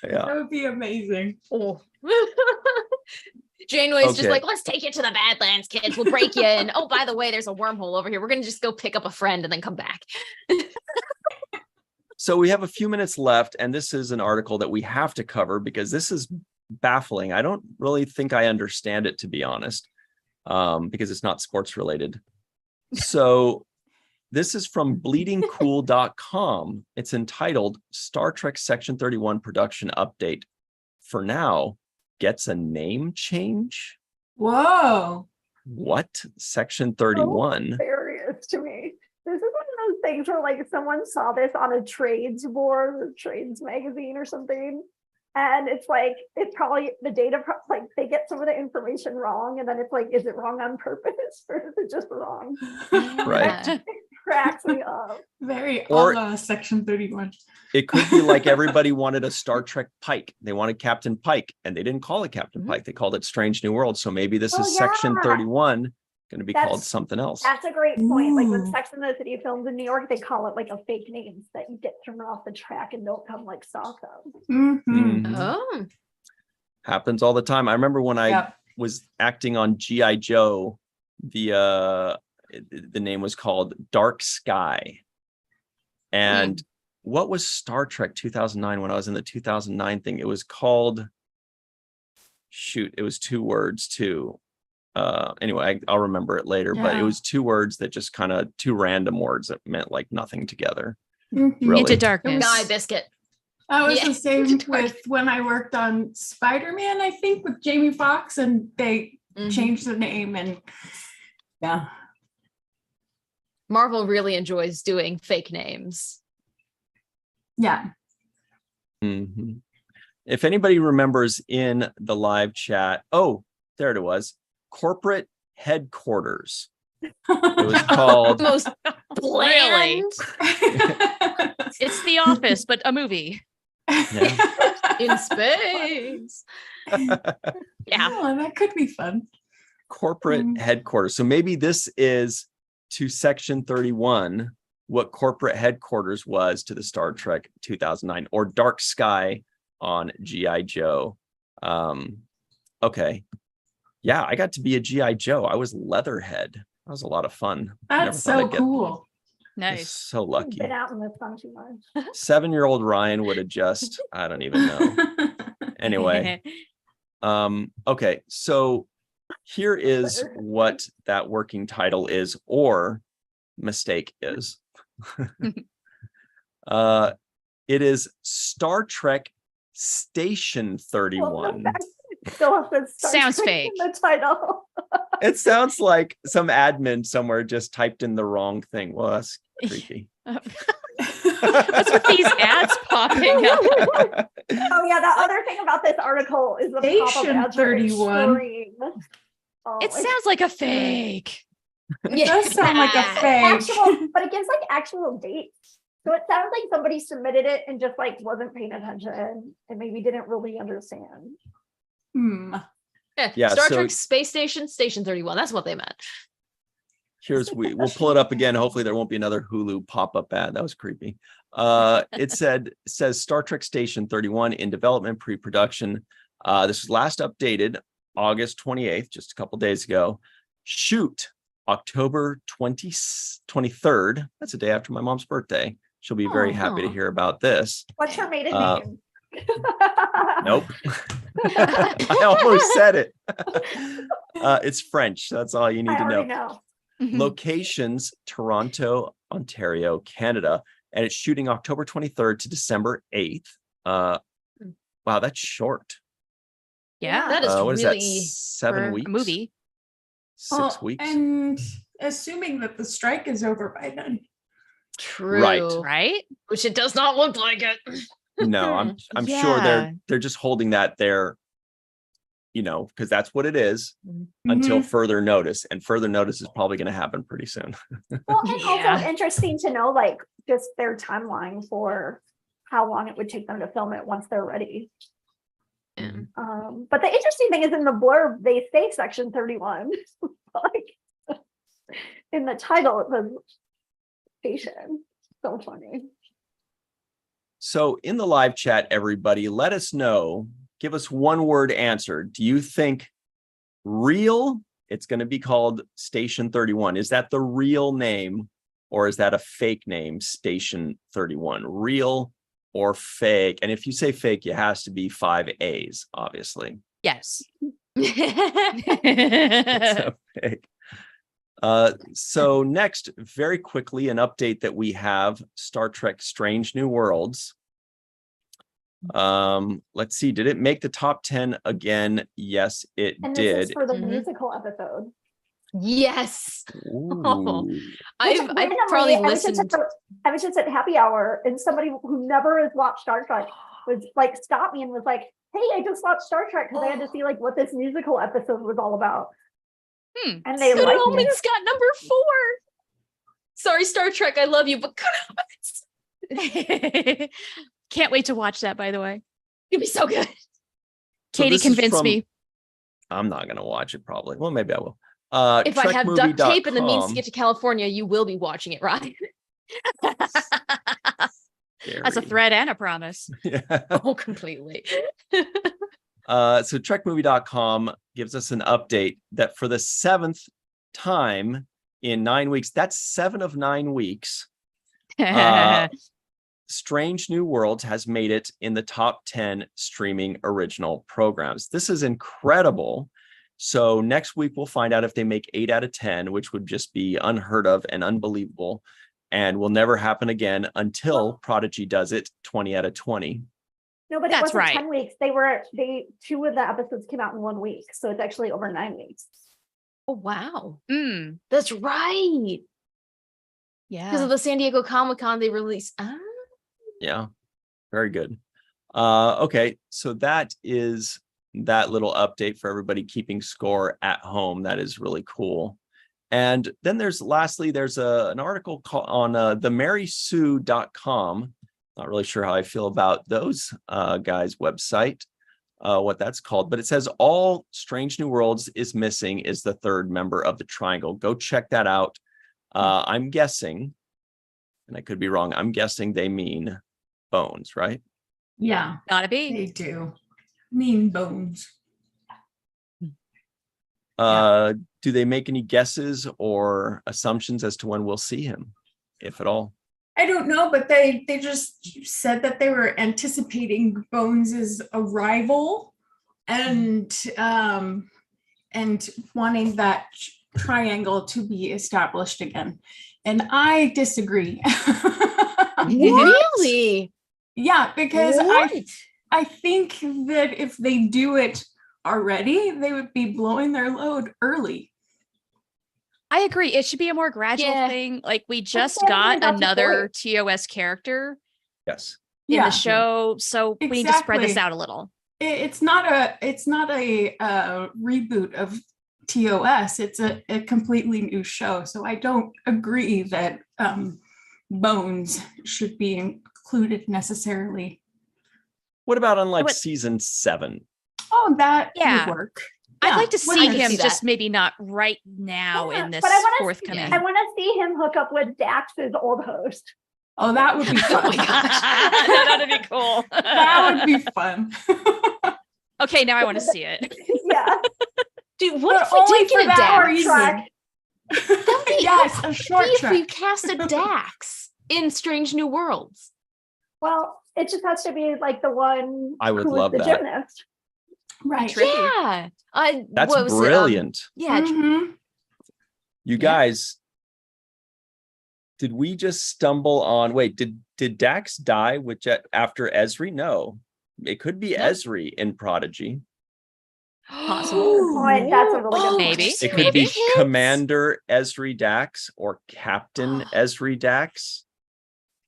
Yeah. That would be amazing. Oh. Janeway's just Okay. like, let's take you to the Badlands, kids. We'll break you in. Oh, by the way, there's a wormhole over here. We're gonna just go pick up a friend and then come back. So we have a few minutes left, and this is an article that we have to cover because this is baffling. I don't really think I understand it, to be honest, because it's not sports related. So this is from bleedingcool.com. It's entitled Star Trek Section 31 Production Update. For now, gets a name change? Whoa. What? Section 31? Hilarious to me. This is one of those things where like someone saw this on a trades board or trades magazine or something. And it's like, it's probably the data, like they get some of the information wrong. And then it's like, is it wrong on purpose or is it just wrong? Right. Yeah. It cracks me up. Very Or- a la Section 31. It could be like everybody wanted a Star Trek Pike. They wanted Captain Pike, and they didn't call it Captain Pike. They called it Strange New World. So maybe this Oh, is Section yeah. 31 going to be called That's- something else. That's a great point. Like when Ooh. Sex and the City films in New York, they call it like a fake names that you get thrown off the track and don't come like stalk them. Mhm. Mhm. Oh. Happens all the time. I remember when I Yep. was acting on G.I. Joe, the name was called Dark Sky. And what was Star Trek 2009 when I was in the 2009 thing? It was called, it was 2 words too. Anyway, I'll remember it later, but it Yeah. was 2 words that just kind of 2 random words that meant like nothing together. Mhm. Really? Into darkness. Guy biscuit. That was Yeah. the same with when I worked on Spider-Man, I think, with Jamie Foxx, and they Mhm. changed the name and yeah. Marvel really enjoys doing fake names. Yeah. Mhm. If anybody remembers in the live chat, oh, there it was, corporate headquarters. It was called, Most Really? bland It's The Office, but a movie. in space. Yeah. Oh, that could be fun. corporate Mm. headquarters. So maybe this is to Section 31, what corporate headquarters was to the Star Trek 2009 or Dark Sky on G.I. Joe. Okay. Yeah, I got to be a G.I. Joe. I was Leatherhead. That was a lot of fun. Never That's thought so I'd get- cool. I was Nice. so lucky. Been out in this one too much. 7-year-old Ryan would have just, I don't even know. Anyway. Okay, so here is what that working title is or mistake is. It is Star Trek Station 31. Still says Star Sounds Trek fake. in the title. It sounds like some admin somewhere just typed in the wrong thing. Well, that's creepy. What's with these ads popping up? Oh yeah, the other thing about this article is the pop-up Station ads are 31. extreme. Oh, It sounds like a fake. It does sound like a fake. actual, but it gives like actual dates. So it sounds like somebody submitted it and just like wasn't paying attention and maybe didn't really understand. Yeah, Star so- Trek Space Station, Station 31. That's what they meant. We'll pull it up again. Hopefully there won't be another Hulu pop-up ad. That was creepy. It says Star Trek Station 31 in development, pre-production. This was last updated August 28th, just a couple days ago. Shoot, October 23rd. That's the day after my mom's birthday. She'll be very happy to hear about this. What's her maiden name? Nope. I almost said it. It's French. That's all you need I to already know. know. Locations, Toronto, Ontario, Canada. And it's shooting October 23rd to December 8th. Wow, that's short. Yeah. That is What is that? really 7 For weeks? a movie. 6 weeks? And assuming that the strike is over by then. true. Right? Which it does not look like it. No, I'm sure Yeah. they're just holding that there, because that's what it is Mm-hmm. until further notice. And further notice is probably going to happen pretty soon. Well, and Yeah. also interesting to know like just their timeline for how long it would take them to film it once they're ready. Yeah. But the interesting thing is in the blurb they say section 31. Like in the title it says station. So funny. So in the live chat, everybody, let us know. Give us one word answer. Do you think real? It's going to be called Station 31. Is that the real name or is that a fake name, Station 31? Real or fake? And if you say fake, it has to be 5 A's, obviously. Yes. So fake. So next, very quickly, an update that we have, Star Trek Strange New Worlds. Let's see, did it make the top 10 again? Yes, it And this is did. for the Mhm. musical episode. Yes. Ooh. I've Randomly, probably I was just listened. I was just at happy hour and somebody who never has watched Star Trek was like stopped me and was like, hey, I just watched Star Trek because I had to see like what this musical episode was all about. And they Good liked Omens it. got number 4. Sorry, Star Trek, I love you, but Good Omens. Can't wait to watch that, by the way. It'd be so good. So Katie this is convinced from- me. I'm not going to watch it probably. Well, maybe I will. If I have duct tape and the means to trekmovie.com. get to California, you will be watching it, Ryan. That's a Scary. threat and a promise. Yeah. Oh, completely. So trekmovie.com gives us an update that for the 7th time in 9 weeks, that's 7 of 9 weeks, Strange New Worlds has made it in the top 10 streaming original programs. This is incredible. So next week, we'll find out if they make 8 out of 10, which would just be unheard of and unbelievable and will never happen again until Prodigy does it 20 out of 20. No, but it That's wasn't right. 10 weeks. They 2 of the episodes came out in 1 week. So it's actually over 9 weeks. Oh, wow. Mm, That's right. Because yeah. of the San Diego Comic-Con, they released. Yeah, very good. Okay, so that is that little update for everybody keeping score at home. That is really cool. And then there's an article on themarysue.com. Not really sure how I feel about those guys' website, what that's called, but it says all Strange New Worlds is missing is the 3rd member of the triangle. Go check that out. I'm guessing, and I could be wrong, I'm guessing they mean Bones, right? Yeah, Gotta be. they do. Mean bones. Do they make any guesses or assumptions as to when we'll see him, if at all? I don't know, but they just said that they were anticipating Bones's arrival and wanting that triangle to be established again. And I disagree. Really? Yeah, because What? I think that if they do it already, they would be blowing their load early. I agree. It should be a more gradual Yeah. thing. Like we just yeah, got that's the another TOS character Yes. in the show, so we need to spread this Exactly. out a little. It's not a reboot of TOS. It's a completely new show. So I don't agree that Bones should be included necessarily. What about on like What- season 7? Oh, that Yeah. would work. I'd Yeah, like to I see can him see just that. maybe not right now Yeah, in this but I wanna see- forthcoming. I want to see him hook up with Dax's old host. Oh, that would be fun. Oh my gosh. That'd be cool. That would be fun. Okay, now I want to see it. Yeah. Dude, what But if we only did for get a that Dax? reason. Track. Yes, a short If we track. cast a Dax in Strange New Worlds. Well, it just has to be like the one I would who was love the that. gymnast. Right. Tricky. Yeah. That's what was it? brilliant. Yeah. Mhm. You guys, did we just stumble on? Wait, did Dax die after Esri? No, it could be No. Esri in Prodigy. Possible. Boy, that's a really good point. Maybe. It could be Hits. Commander Esri Dax or Captain Esri Dax.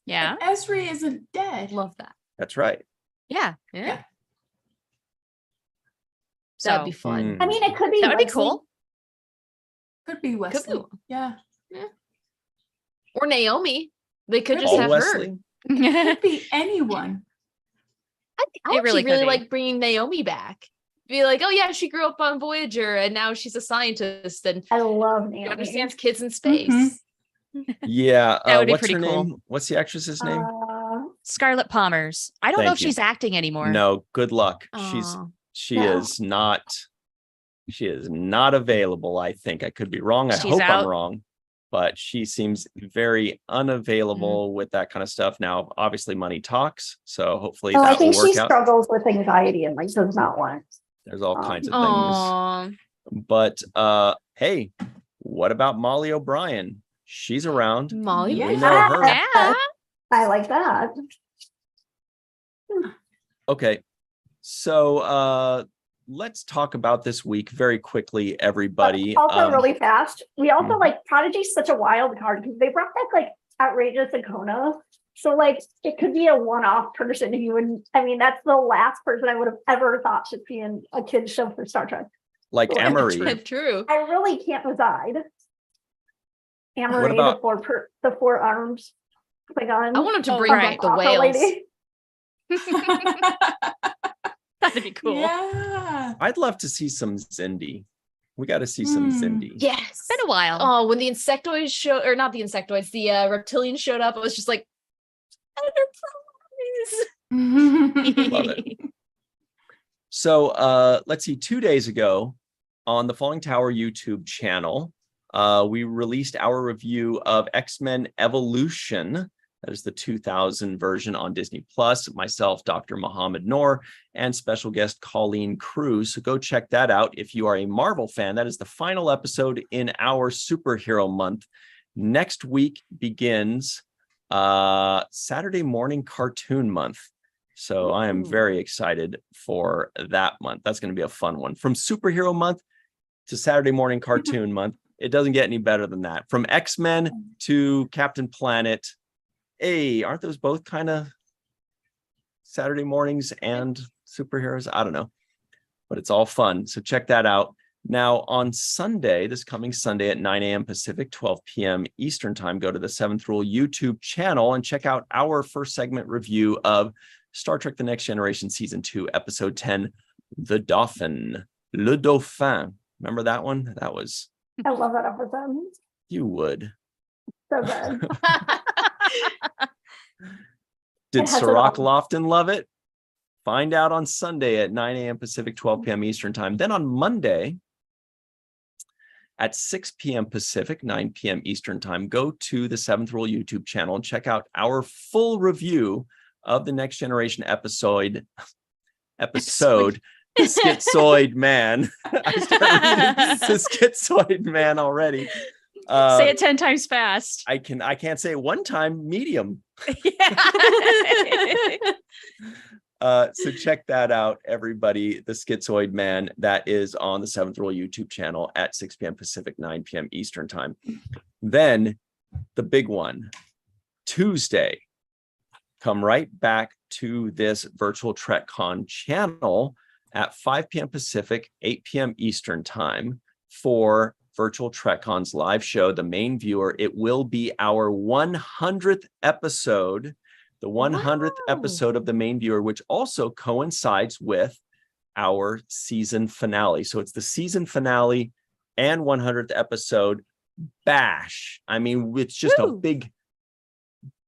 Yeah. And Esri isn't dead. Love that. That's right. Yeah. Yeah. So That'd be fun. I mean, it could be that would be Wesley. cool. Could be Wesley. be. Yeah. Or Naomi. They could just All have Wesley. Could be anyone. her. I It really actually really could be. like bringing Naomi back. Be like, oh yeah, she grew up on Voyager and now she's a scientist and I love she Naomi. understands kids in space. Mhm. Yeah. That would be what's pretty her cool. name? What's the actress's name? Scarlett Palmer's. I don't know Thank if you. she's acting anymore. No. Good luck. Aw. She No. is not. She is not available. I think I could be wrong. I She's hope out. I'm wrong, but she seems very unavailable with that kind of stuff. Now, obviously, money talks, so hopefully Oh, I that think will she work out. struggles with anxiety and like does not want. There's all Oh. kinds of things. Aw. But hey, what about Molly O'Brien? She's around. Molly. Yeah. We know her. Yeah. I like that. Okay, so let's talk about this week very quickly, everybody. Also, really fast. We also Mhm. like Prodigy's such a wild card because they brought back like outrageous Icona. So like it could be a one-off person who would. I mean, that's the last person I would have ever thought should be in a kid's show for Star Trek. Like Well, Emery. True. I really can't decide. Amory, about- the four arms. Oh my god. I want him to Oh, bring right. back the whales. That'd be cool. Yeah. I'd love to see some Zindi. We got to see some Zindi. Yes. It's been a while. Oh, when the insectoids showed, or not the insectoids, the reptilians showed up, I was just like, Enterprise. Love it. So let's see, 2 days ago on the Falling Tower YouTube channel, we released our review of X-Men Evolution. That is the 2000 version on Disney Plus. Myself, Dr. Mohammed Noor, and special guest Colleen Cruz. So go check that out if you are a Marvel fan. That is the final episode in our superhero month. Next week begins Saturday morning cartoon month. So I am very excited for that month. That's going to be a fun one. From superhero month to Saturday morning cartoon month, it doesn't get any better than that. From X-Men to Captain Planet. Hey, aren't those both kind of Saturday mornings and superheroes? I don't know, but it's all fun. So check that out. Now on Sunday, this coming Sunday at 9 a.m. Pacific, 12 p.m. Eastern time, go to the Seventh Rule YouTube channel and check out our first segment review of Star Trek The Next Generation Season 2, Episode 10, The Dauphin. Le Dauphin. Remember that one? That was, I love that episode. you would. So good. Did It has it Sirach all. Lofton love it? Find out on Sunday at 9 a.m. Pacific, 12 p.m. Eastern time. Then on Monday at 6 p.m. Pacific, 9 p.m. Eastern time, go to the Seventh Rule YouTube channel and check out our full review of the Next Generation episode, The Schizoid Man. I started reading The Schizoid Man already. Say it 10 times fast. I can't say it one time. Medium. So check that out, everybody. The Schizoid Man, that is on the Seventh Rule YouTube channel at 6 p.m. Pacific, 9 p.m. Eastern time. Then the big one, Tuesday, come right back to this virtual TrekCon channel at 5 p.m. Pacific, 8 p.m. Eastern time for virtual TrekCon's live show, The Main Viewer. It will be our 100th episode. The 100th episode of The Main Viewer, which also coincides with our season finale. So it's the season finale and 100th episode bash. I mean, it's just a big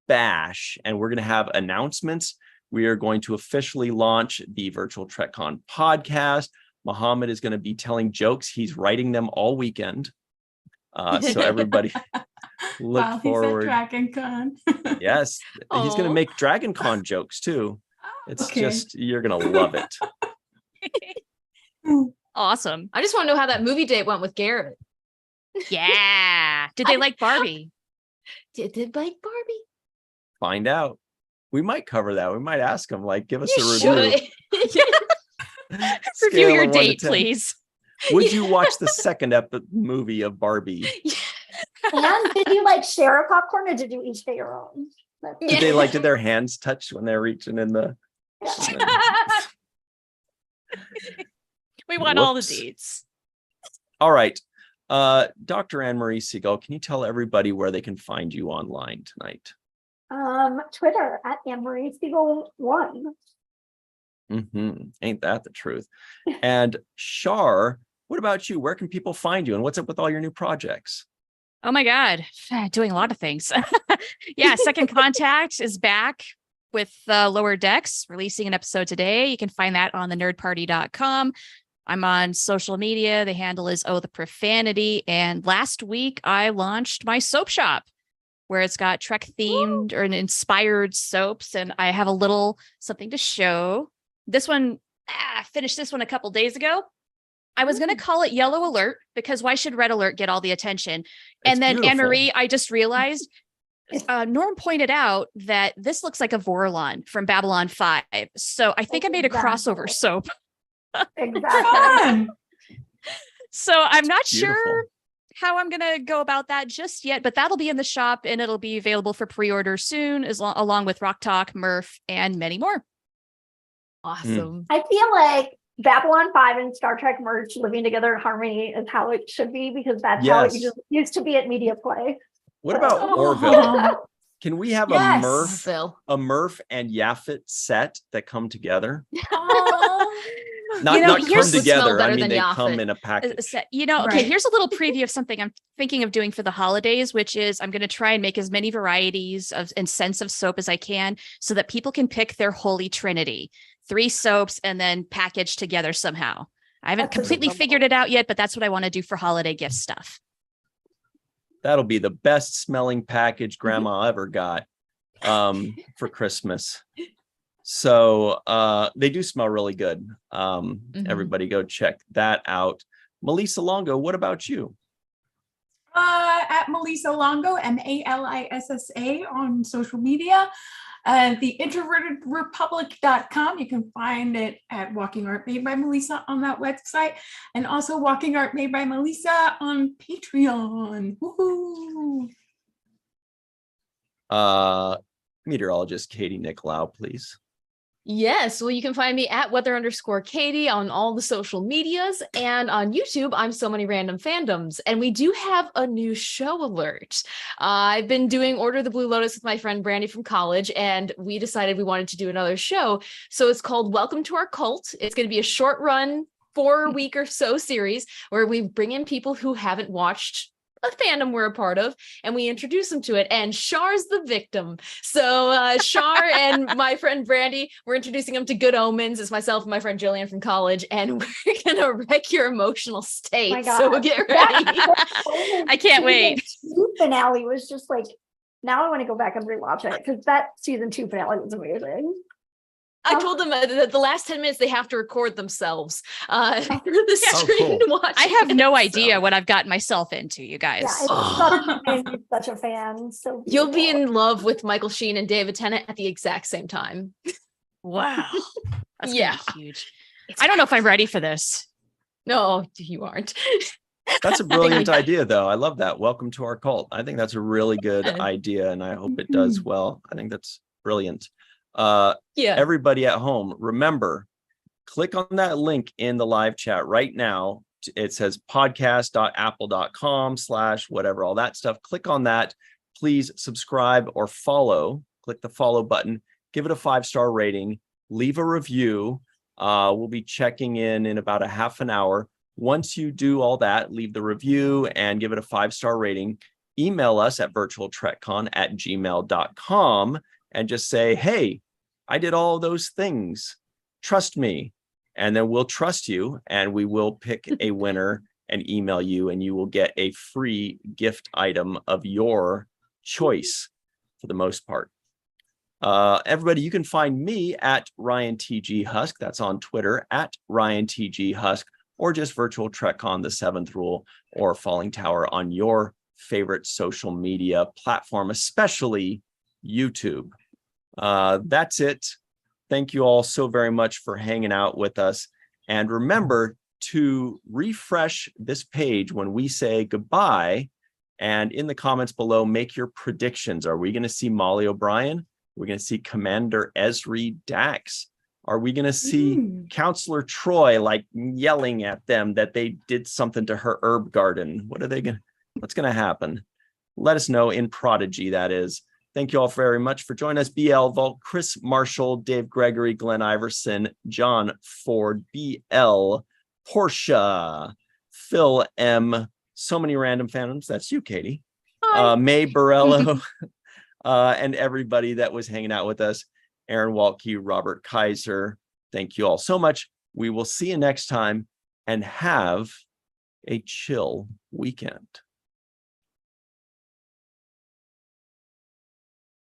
bash. And we're going to have announcements. We are going to officially launch the Virtual TrekCon podcast. Muhammad is going to be telling jokes. He's writing them all weekend. So everybody... Look forward. Dragon Con. Yes, he's going to make Dragon Con jokes too. It's just, you're going to love it. Awesome. I just want to know how that movie date went with Garrett. Yeah. Did they like Barbie? Did they like Barbie? Find out. We might cover that. We might ask him, like, give us a review. Review your date, please. Would you watch the second movie of Barbie? And did you like share a popcorn or did you each get your own? Did their hands touch when they're reaching in the... We want all the deets. All right. Dr. Anne-Marie Siegel, can you tell everybody where they can find you online tonight? Twitter at Anne-Marie Siegel 1. Ain't that the truth? And Shar, what about you? Where can people find you? And what's up with all your new projects? Oh my God, doing a lot of things. Yeah, Second Contact is back with Lower Decks, releasing an episode today. You can find that on thenerdparty.com. I'm on social media. The handle is Oh the Profanity. And last week I launched my soap shop, where it's got Trek themed or inspired soaps. And I have a little something to show. This one, I finished this one a couple days ago. I was going to call it Yellow Alert because why should Red Alert get all the attention? And then Anne-Marie, I just realized, Norm pointed out that this looks like a Vorlon from Babylon 5. So I think I made a crossover soap. Exactly. So I'm not sure how I'm going to go about that just yet, but that'll be in the shop and it'll be available for pre-order soon, along with Rock Talk, Murph, and many more. Awesome. I feel like Babylon 5 and Star Trek merged living together in harmony is how it should be, because that's how it used to be at Media Play. What about Orville? Can we have a Murph and Yaphet set that come together? Not come together. I mean, they come in a package. Okay, here's a little preview of something I'm thinking of doing for the holidays, which is I'm going to try and make as many varieties and scents of soap as I can so that people can pick their holy trinity. 3 soaps and then packaged together somehow. I haven't completely figured it out yet, but that's what I want to do for holiday gift stuff. That'll be the best smelling package Grandma ever got for Christmas. So they do smell really good. Everybody go check that out. Melissa Longo, what about you? At Melissa Longo, MALISSA on social media. The introvertedrepublic.com. You can find it at Walking Art Made by Melissa on that website, and also Walking Art Made by Melissa on Patreon. Woohoo! Meteorologist Katie Nicolau, please. Yes, well, you can find me at weather_Katie on all the social medias, and on YouTube, I'm So Many Random Fandoms, and we do have a new show alert. I've been doing Order the Blue Lotus with my friend Brandy from college, and we decided we wanted to do another show, so it's called Welcome to Our Cult. It's going to be a short run, 4-week or so series, where we bring in people who haven't watched a fandom we're a part of, and we introduce them to it, and Char's the victim. So Char and my friend Brandy, we're introducing them to Good Omens. It's myself and my friend Jillian from college, and we're gonna wreck your emotional state. My God. So get ready. I can't wait. The finale was just like, now I want to go back and rewatch it, because that season 2 finale was amazing. I told them that the last 10 minutes they have to record themselves for the stream cool. and watch. I have no it, idea so. what I've gotten myself into, you guys. Yeah, it's such a fan. So You'll be beautiful. in love with Michael Sheen and David Tennant at the exact same time. Wow. That's Yeah. gonna be huge. I don't know if I'm ready for this. No, you aren't. That's a brilliant idea, though. I love that. Welcome to our cult. I think that's a really good idea, and I hope it does well. I think that's brilliant. Yeah. Everybody at home, remember, click on that link in the live chat right now. It says podcast.apple.com/whatever, all that stuff. Click on that. Please subscribe or follow. Click the follow button. Give it a 5-star rating. Leave a review. We'll be checking in about a half an hour. Once you do all that, leave the review and give it a 5-star rating. Email us at virtualtreccon@gmail.com and just say, hey, I did all those things. Trust me. And then we'll trust you and we will pick a winner and email you, and you will get a free gift item of your choice for the most part. Everybody, you can find me at Ryan TG Husk. That's on Twitter at Ryan TG Husk, or just Virtual TrekCon, the 7th Rule, or Falling Tower on your favorite social media platform, especially YouTube. That's it. Thank you all so very much for hanging out with us. And remember to refresh this page when we say goodbye. And in the comments below, make your predictions. Are we going to see Molly O'Brien? We're going to see Commander Ezri Dax. Are we going to see Counselor Troy like yelling at them that they did something to her herb garden? What's going to happen? Let us know in Prodigy, that is. Thank you all very much for joining us. BL Vault, Chris Marshall, Dave Gregory, Glenn Iverson, John Ford, BL, Portia, Phil M. So many random fandoms. That's you, Katie. May Borello, and everybody that was hanging out with us. Aaron Waltke, Robert Kaiser. Thank you all so much. We will see you next time, and have a chill weekend.